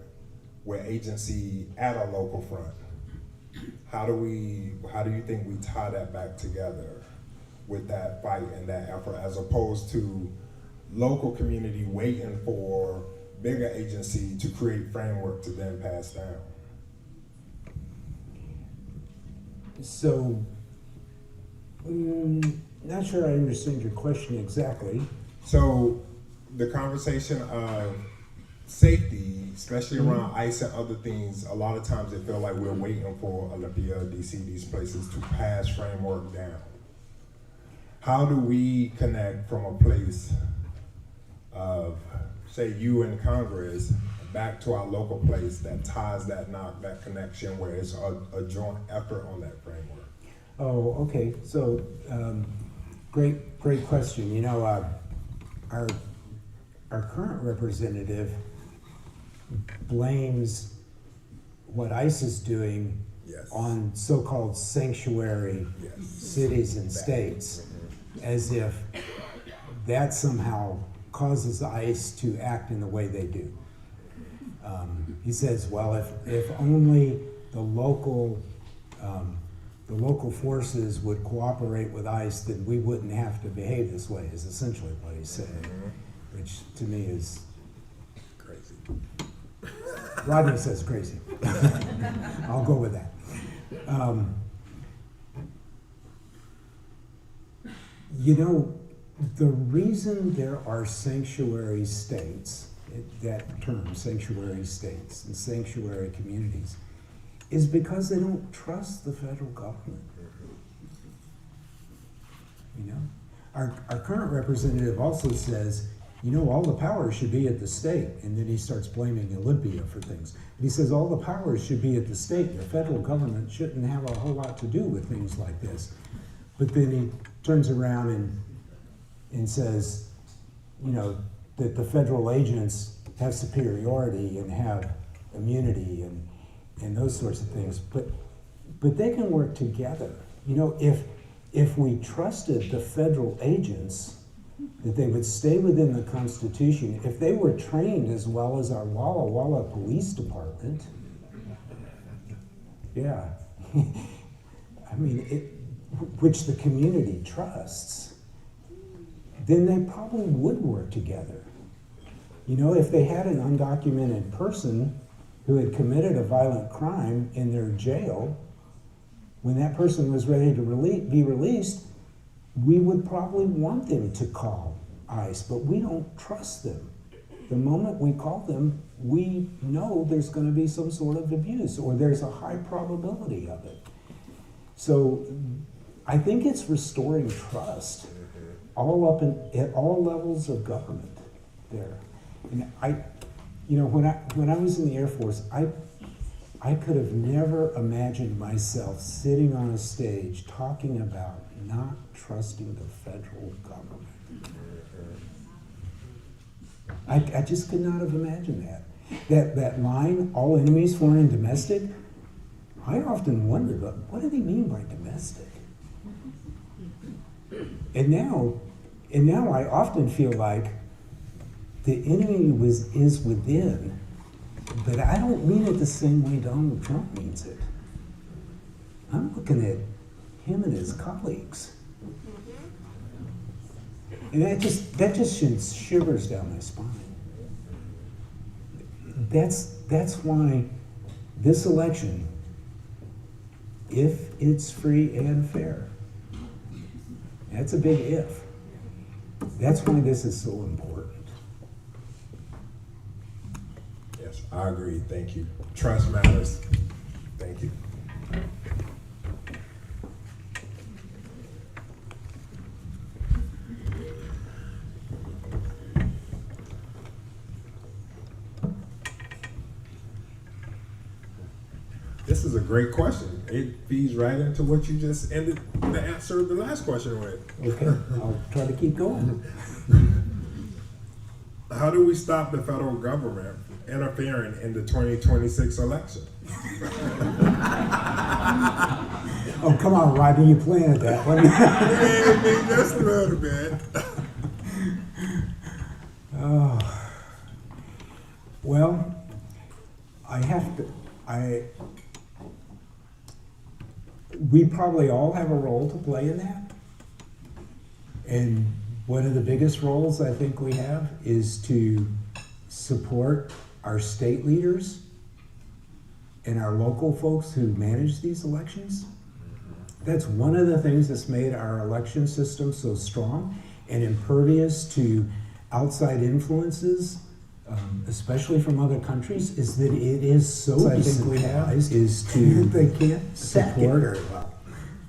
where agency at a local front? How do you think we tie that back together with that fight and that effort, as opposed to local community waiting for bigger agency to create framework to then pass down? So, not sure I understand your question exactly. So the conversation of safety, especially around ICE and other things, a lot of times it feels like we're waiting for Olympia, DC, these places to pass framework down. How do we connect from a place of, say, you in Congress, back to our local place that ties that knot, that connection, where it's a joint effort on that framework? Oh, okay. So, great question. Our current representative blames what ICE is doing on so-called sanctuary cities and states, as if that somehow causes ICE to act in the way they do. He says, well, if only the local forces would cooperate with ICE, then we wouldn't have to behave this way, is essentially what he's saying, which to me is Crazy. Rodney says crazy. I'll go with that. The reason there are sanctuary states, that term, sanctuary states and sanctuary communities, is because they don't trust the federal government. Our current representative also says, all the power should be at the state, and then he starts blaming Olympia for things. But he says all the power should be at the state. The federal government shouldn't have a whole lot to do with things like this. But then he turns around and says, that the federal agents have superiority and have immunity and those sorts of things. But they can work together. If we trusted the federal agents, that they would stay within the Constitution, if they were trained as well as our Walla Walla Police Department, which the community trusts, then they probably would work together. If they had an undocumented person who had committed a violent crime in their jail, when that person was ready to be released, we would probably want them to call ICE, but we don't trust them. the moment we call them, we know there's going to be some sort of abuse or there's a high probability of it. So I think it's restoring trust all up at all levels of government there. And when I was in the Air Force, I could have never imagined myself sitting on a stage talking about not trusting the federal government. I just could not have imagined that. That line, all enemies, foreign and domestic, I often wondered, what do they mean by domestic? And now I often feel like the enemy is within, but I don't mean it the same way Donald Trump means it. I'm looking at him and his colleagues. And that just sends shivers down my spine. That's why this election, if it's free and fair, that's a big if. That's why this is so important. Yes, I agree. Thank you. Trust matters. Thank you. This is a great question. It feeds right into what you just ended the answer of the last question with. Okay, I'll try to keep going. How do we stop the federal government from interfering in the 2026 election? Oh, come on, Rodney, you planted that one. Maybe just a little bit. Oh. Well, we probably all have a role to play in that. And one of the biggest roles I think we have is to support our state leaders and our local folks who manage these elections. That's one of the things that's made our election system so strong and impervious to outside influences, especially from other countries, is that it is so decentralized is to they can't support very well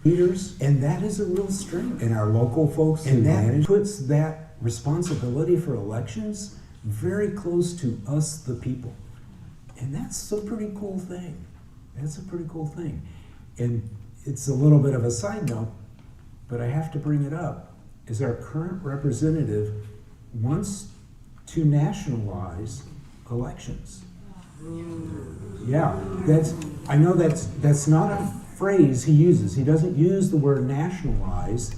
leaders, and that is a real strength. And our local folks who manage puts that responsibility for elections very close to us, the people, and that's a pretty cool thing. That's a pretty cool thing, and it's a little bit of a side note, but I have to bring it up. Is our current representative wants to nationalize elections. Yeah, I know that's not a phrase he uses. He doesn't use the word nationalize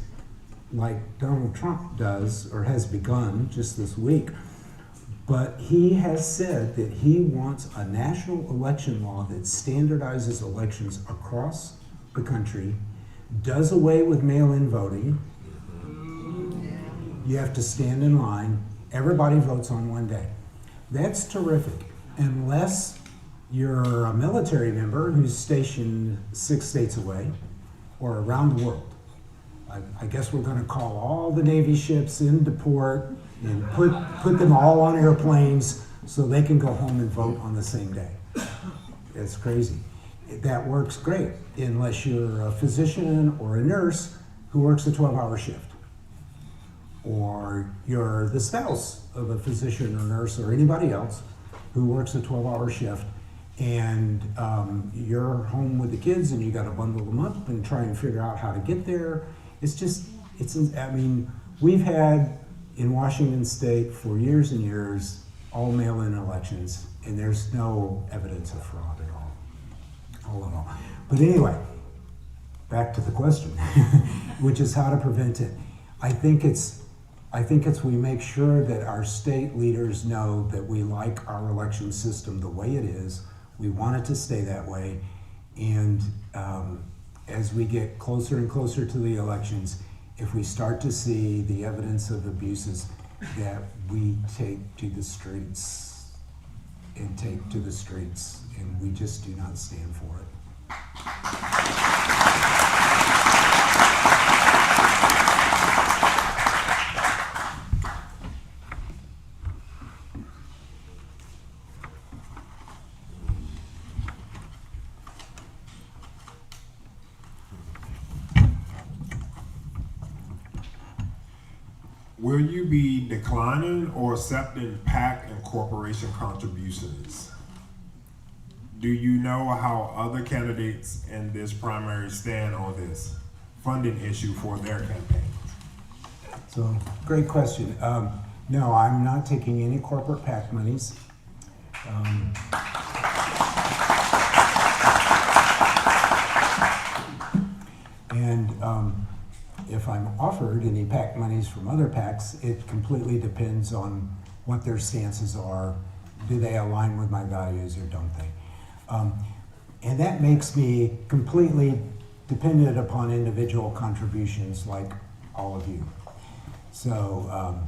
like Donald Trump does or has begun just this week. But he has said that he wants a national election law that standardizes elections across the country, does away with mail-in voting. You have to stand in line. Everybody votes on one day. That's terrific, unless you're a military member who's stationed 6 states away or around the world. I guess we're going to call all the Navy ships into port and put them all on airplanes so they can go home and vote on the same day. It's crazy. That works great, unless you're a physician or a nurse who works a 12-hour shift, or you're the spouse of a physician or nurse or anybody else who works a 12-hour shift, and you're home with the kids and you got to bundle them up and try and figure out how to get there. We've had in Washington State for years and years all mail-in elections, and there's no evidence of fraud at all. But anyway, back to the question, which is how to prevent it. I think it's we make sure that our state leaders know that we like our election system the way it is. We want it to stay that way. And as we get closer and closer to the elections, if we start to see the evidence of abuses, that we take to the streets, and we just do not stand for it. will you be declining or accepting PAC and corporation contributions? Do you know how other candidates in this primary stand on this funding issue for their campaigns? So, great question. No, I'm not taking any corporate PAC monies. And if I'm offered any PAC monies from other PACs, it completely depends on what their stances are. Do they align with my values or don't they? And that makes me completely dependent upon individual contributions like all of you. So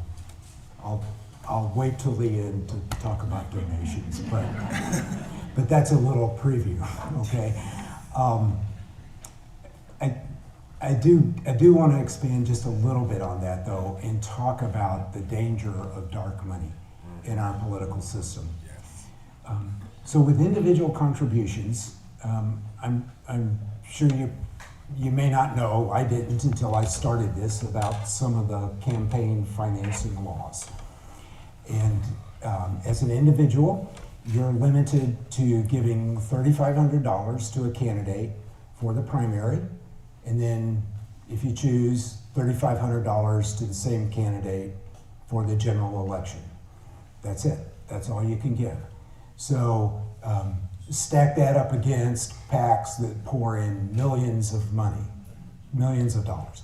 I'll wait till the end to talk about donations, but that's a little preview, okay? I do want to expand just a little bit on that though and talk about the danger of dark money in our political system. So with individual contributions, I'm sure you may not know, I didn't until I started this, about some of the campaign financing laws. And as an individual, you're limited to giving $3,500 to a candidate for the primary, and then if you choose, $3,500 to the same candidate for the general election. That's it. That's all you can give. So stack that up against PACs that pour in millions of money, millions of dollars.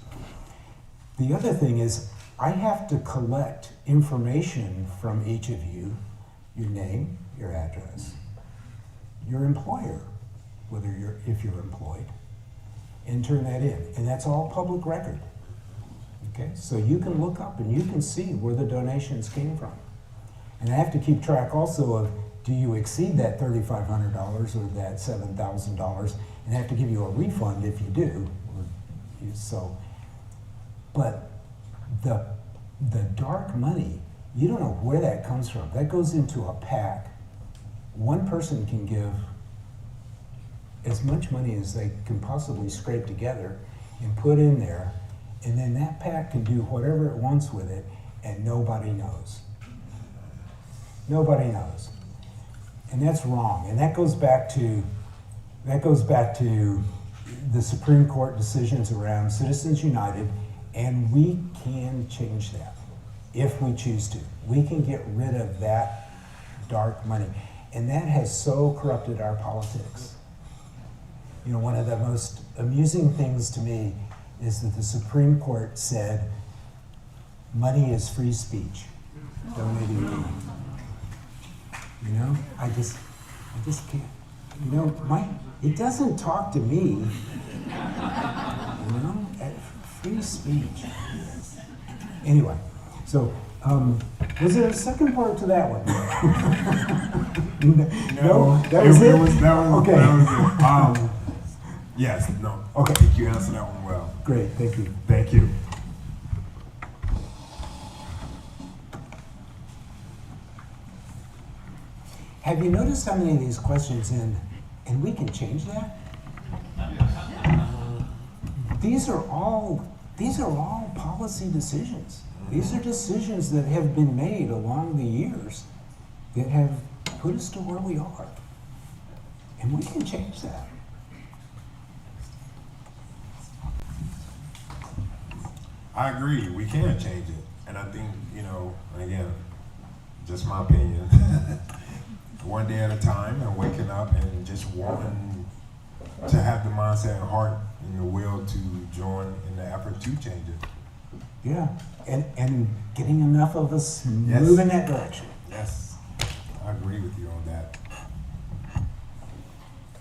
The other thing is I have to collect information from each of you, your name, your address, your employer, if you're employed, and turn that in. And that's all public record. Okay, so you can look up and you can see where the donations came from. And I have to keep track also of, do you exceed that $3,500 or that $7,000, and I have to give you a refund if you do. But the dark money, you don't know where that comes from. That goes into a PAC. One person can give as much money as they can possibly scrape together and put in there, and then that PAC can do whatever it wants with it, and nobody knows. Nobody knows. And that's wrong. And that goes back to the Supreme Court decisions around Citizens United, and we can change that if we choose to. We can get rid of that dark money. And that has so corrupted our politics. You know, one of the most amusing things to me is that the Supreme Court said, money is free speech. Donating money. You know, I just can't. You know, it doesn't talk to me. You know, free speech. Anyway, so was there a second part to that one? No, that was it. Okay. That was it. Yes. No. Okay. I think you answered that one well. Great. Thank you. Thank you. Have you noticed how many of these questions and we can change that? These are all policy decisions. These are decisions that have been made along the years that have put us to where we are. And we can change that. I agree. We can change it. And I think, you know, again, just my opinion, one day at a time and waking up and just wanting to have the mindset and heart and the will to join in the effort to change it. Yeah, and getting enough of us Yes. move in that direction. Yes, I agree with you on that.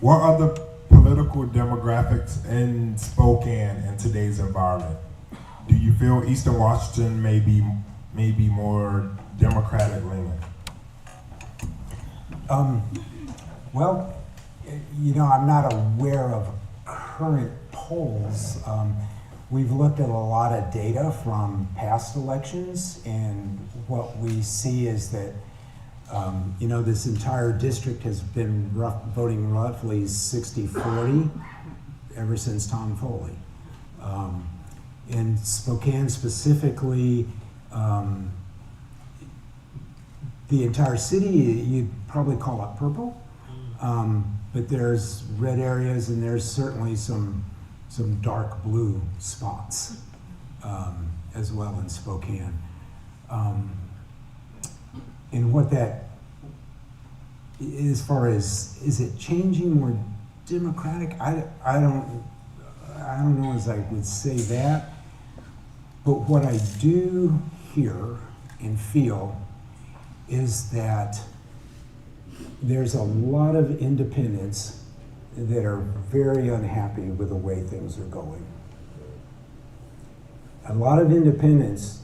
What are the political demographics in Spokane in today's environment? Do you feel Eastern Washington may be more Democratic leaning? Well, you know, I'm not aware of current polls. We've looked at a lot of data from past elections, and what we see is that, you know, this entire district has been voting roughly 60-40 ever since Tom Foley. In Spokane specifically, Um, the entire city, you'd probably call it purple. But there's red areas and there's certainly some dark blue spots as well in Spokane. And what that, as far as, is it changing more democratic? I don't know as I would say that, but what I do hear and feel is that there's a lot of independents that are very unhappy with the way things are going. A lot of independents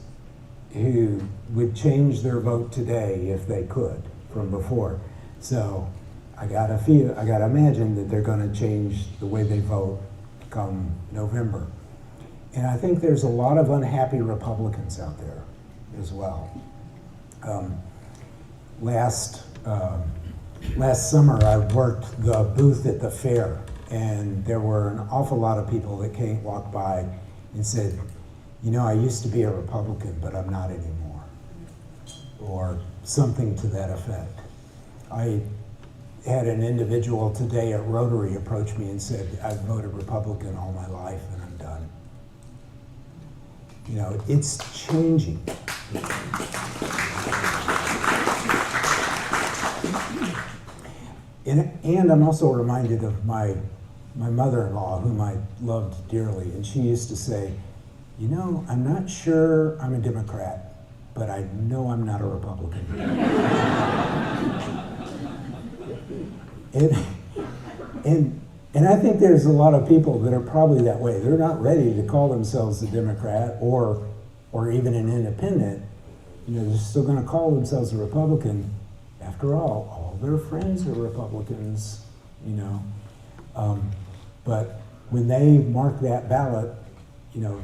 who would change their vote today if they could from before. So I gotta imagine that they're gonna change the way they vote come November. And I think there's a lot of unhappy Republicans out there as well. Last summer, I worked the booth at the fair, and there were an awful lot of people that walked by and said, you know, I used to be a Republican, but I'm not anymore, or something to that effect. I had an individual today at Rotary approach me and said, I've voted Republican all my life and I'm done. You know, it's changing. And I'm also reminded of my mother-in-law, whom I loved dearly, and she used to say, you know, I'm not sure I'm a Democrat, but I know I'm not a Republican. And I think there's a lot of people that are probably that way. They're not ready to call themselves a Democrat or even an independent. You know, they're still going to call themselves a Republican. After all their friends are Republicans, you know. But when they mark that ballot, you know,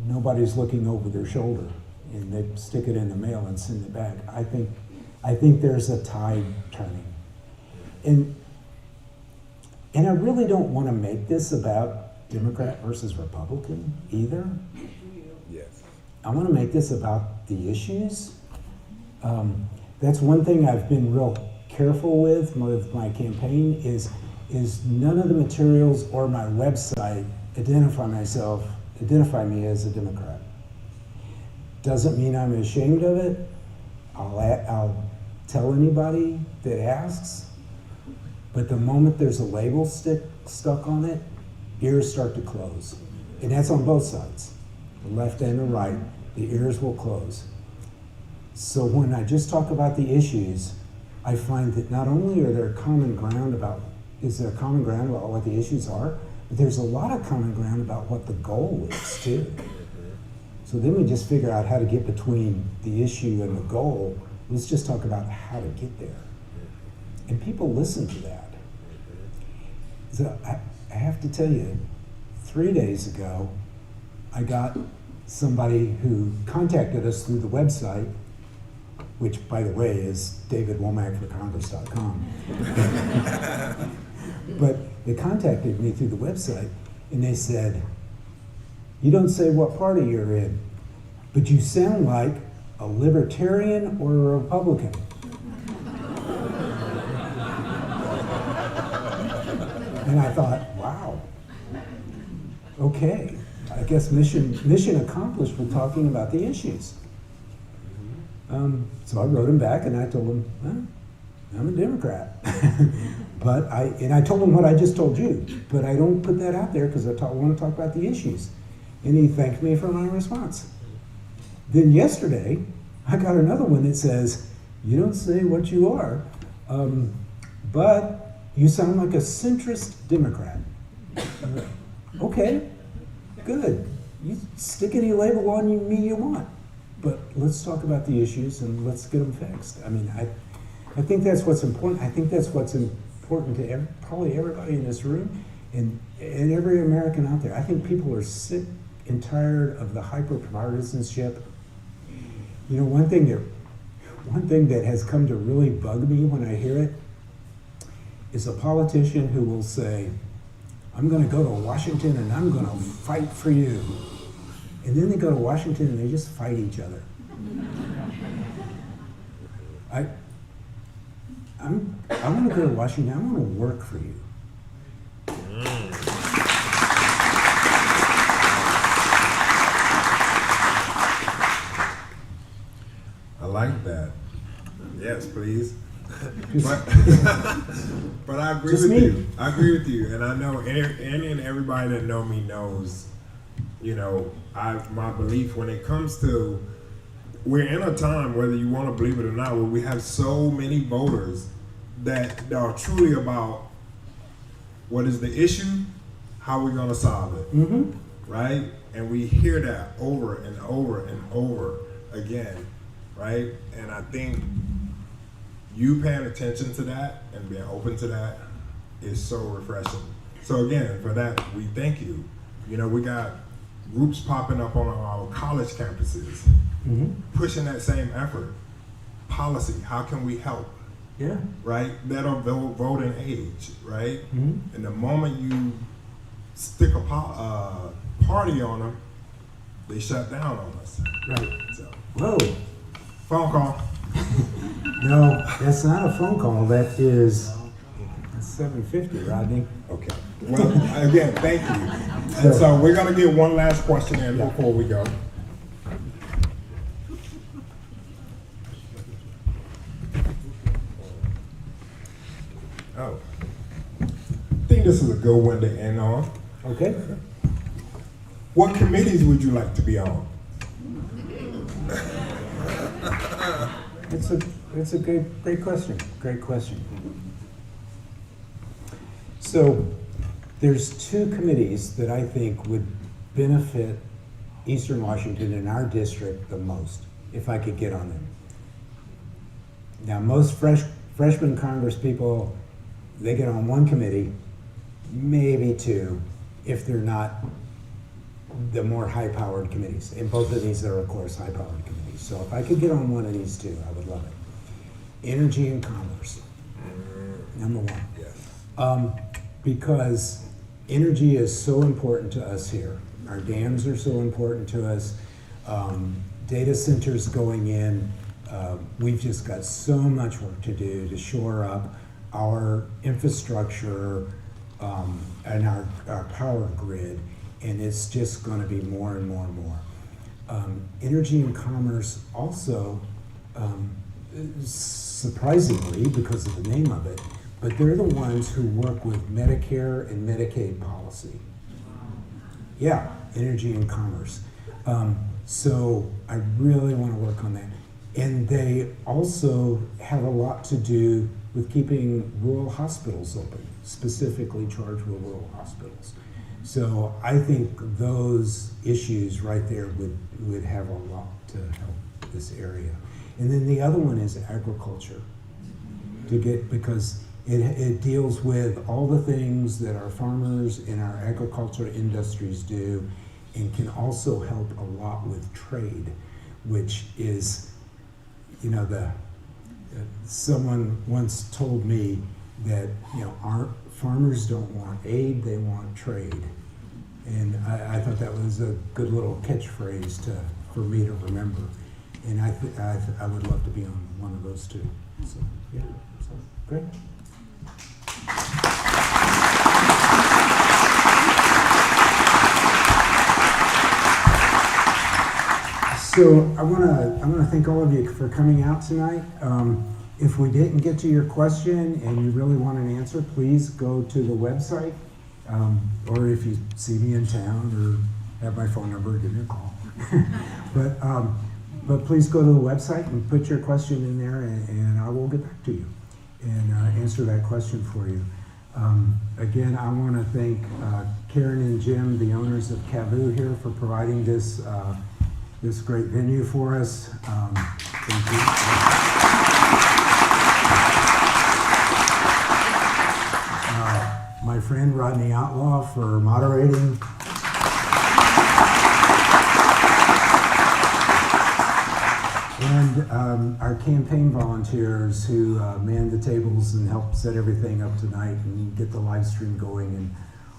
nobody's looking over their shoulder, and they stick it in the mail and send it back. I think there's a tide turning. And I really don't want to make this about Democrat versus Republican either. Yes. I want to make this about the issues. That's one thing I've been real careful with my campaign is none of the materials or my website identify me as a Democrat. Doesn't mean I'm ashamed of it. I'll tell anybody that asks. But the moment there's a label stuck on it, ears start to close. And that's on both sides, the left and the right. The ears will close. So when I just talk about the issues, I find that not only is there common ground about what the issues are, but there's a lot of common ground about what the goal is too. So then we just figure out how to get between the issue and the goal. Let's just talk about how to get there. And people listen to that. So I have to tell you, 3 days ago, I got somebody who contacted us through the website, which, by the way, is davidwomackforcongress.com. But they contacted me through the website, and they said, you don't say what party you're in, but you sound like a libertarian or a Republican. And I thought, wow, okay, I guess mission accomplished with talking about the issues. So I wrote him back and I told him, well, I'm a Democrat. And I told him what I just told you, but I don't put that out there because I want to talk about the issues. And he thanked me for my response. Then yesterday, I got another one that says, you don't say what you are, but you sound like a centrist Democrat. Okay, good. You stick any label on me you want, but let's talk about the issues and let's get them fixed. I mean, I think that's what's important. I think that's what's important to probably everybody in this room and every American out there. I think people are sick and tired of the hyper-partisanship. You know, one thing that has come to really bug me when I hear it is a politician who will say, I'm going to go to Washington and I'm going to fight for you. And then they go to Washington and they just fight each other. I want to go to Washington. I want to work for you. I like that. Yes, please. But I agree Just with me. you. I agree with you, and I know any and everybody that know me knows. You know, my belief when it comes to, we're in a time, whether you want to believe it or not, where we have so many voters that are truly about what is the issue, how we're going to solve it, right? And we hear that over and over and over again, right? And I think you paying attention to that and being open to that is so refreshing. So again, for that, we thank you. You know, we got groups popping up on our college campuses, pushing that same effort. Policy, how can we help? Yeah. Right? That are voting age, right? And the moment you stick a party on them, they shut down on us. Right. So, Whoa. phone call. No, that's not a phone call. That is 750, Rodney. Okay. Well, again, thank you. And so we're going to get one last question in before we go. Oh. I think this is a good one to end on. Okay. What committees would you like to be on? It's a great question. Great question. So there's two committees that I think would benefit Eastern Washington and our district the most, if I could get on them. Now, most freshman Congress people, they get on one committee, maybe two, if they're not the more high-powered committees. And both of these are, of course, high-powered committees. So if I could get on one of these two, I would love it. Energy and commerce, number one. Yes. Because energy is so important to us here. Our dams are so important to us. Data centers going in. We've just got so much work to do to shore up our infrastructure and our power grid. And it's just going to be more and more and more. Energy and commerce also, surprisingly, because of the name of it, but they're the ones who work with Medicare and Medicaid policy. Yeah, energy and commerce. So I really want to work on that. And they also have a lot to do with keeping rural hospitals open, specifically Chargeville rural hospitals. So I think those issues right there would have a lot to help this area. And then the other one is agriculture, because it deals with all the things that our farmers and our agriculture industries do, and can also help a lot with trade, which is, you know, someone once told me that, you know, our farmers don't want aid, they want trade. And I thought that was a good little catchphrase for me to remember. And I would love to be on one of those two. So, yeah, so, great. So I want to thank all of you for coming out tonight. If we didn't get to your question and you really want an answer, please go to the website, or if you see me in town or have my phone number, give me a call. But please go to the website and put your question in there, and I will get back to you and answer that question for you. Again, I want to thank Karen and Jim, the owners of Cavu here, for providing this this great venue for us. Thank you. My friend Rodney Outlaw for moderating. And our campaign volunteers who man the tables and help set everything up tonight and get the live stream going and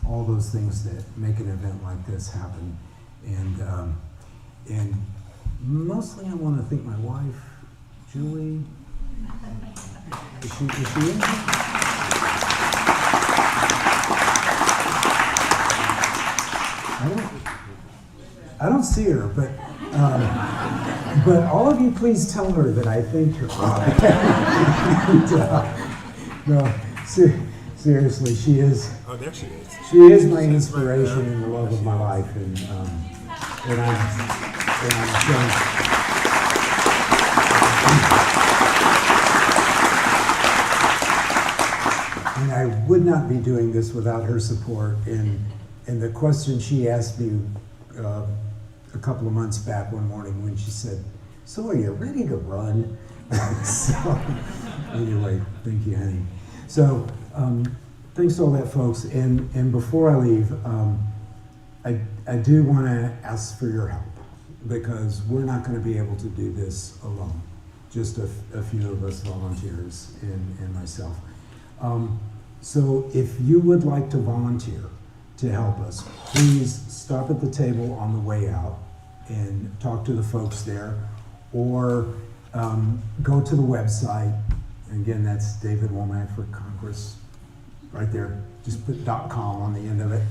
all those things that make an event like this happen. And Mostly I want to thank my wife, Julie. Is she in here? I don't see her, but all of you please tell her that I thanked her. No, seriously, she is. Oh, there she is. She is my inspiration and the love of my life, and I'm so. And I would not be doing this without her support. And the question she asked me a couple of months back one morning when she said, "So are you ready to run?" So anyway, thank you, honey. So thanks to all that, folks. And before I leave, I do want to ask for your help, because we're not going to be able to do this alone. Just a few of us volunteers and myself. So if you would like to volunteer to help us, please stop at the table on the way out and talk to the folks there, or go to the website. Again, that's David Womack for Congress, right there. Just put .com on the end of it,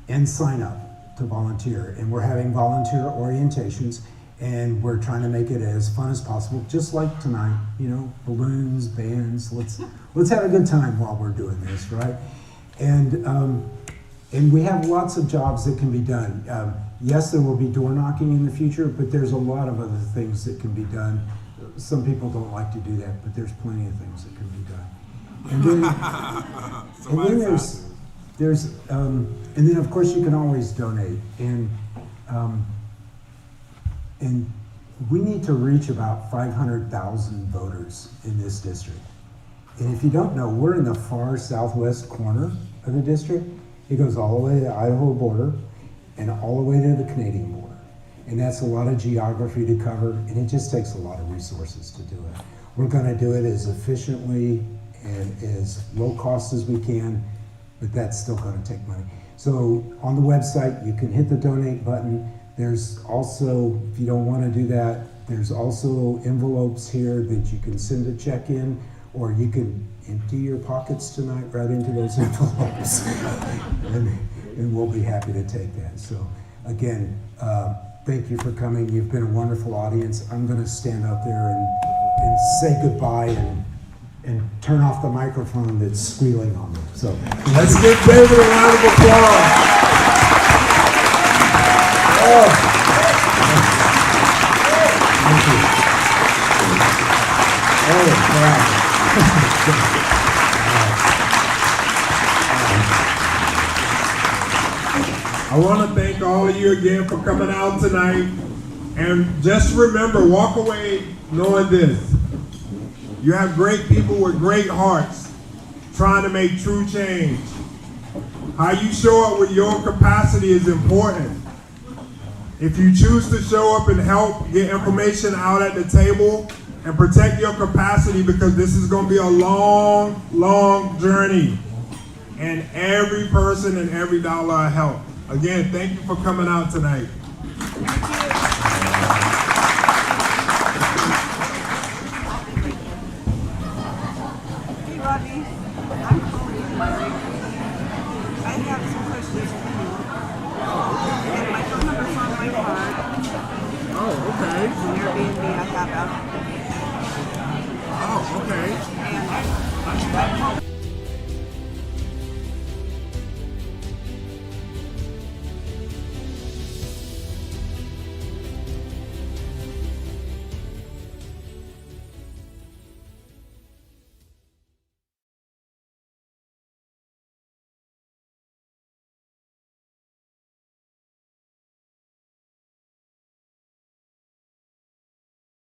and sign up to volunteer. And we're having volunteer orientations, and we're trying to make it as fun as possible, just like tonight. You know, balloons, bands. Let's have a good time while we're doing this, right? And we have lots of jobs that can be done. Yes, there will be door knocking in the future, but there's a lot of other things that can be done. Some people don't like to do that, but there's plenty of things that can be done. And then and then of course you can always donate. And we need to reach about 500,000 voters in this district. And if you don't know, we're in the far southwest corner of the district. It goes all the way to the Idaho border and all the way to the Canadian border. And that's a lot of geography to cover, and it just takes a lot of resources to do it. We're gonna do it as efficiently and as low cost as we can, but that's still gonna take money. So on the website, you can hit the donate button. There's also, if you don't wanna do that, there's also envelopes here that you can send a check in, or you can empty your pockets tonight right into those envelopes. and we'll be happy to take that. So again, thank you for coming. You've been a wonderful audience. I'm gonna stand up there and say goodbye and turn off the microphone that's squealing on me. So Let's give David a round of applause. oh. Thank you. Oh, wow. I want to thank all of you again for coming out tonight. And just remember, walk away knowing this. You have great people with great hearts trying to make true change. How you show up with your capacity is important. If you choose to show up and help get information out at the table, and protect your capacity, because this is going to be a long, long journey. And every person and every dollar help. Again, thank you for coming out tonight. Hey, Robbie, I'm calling you, Larry. I have some questions for you. And my phone number's on my card. Oh, okay. It's an Airbnb I have out. Oh, okay. And I'm calling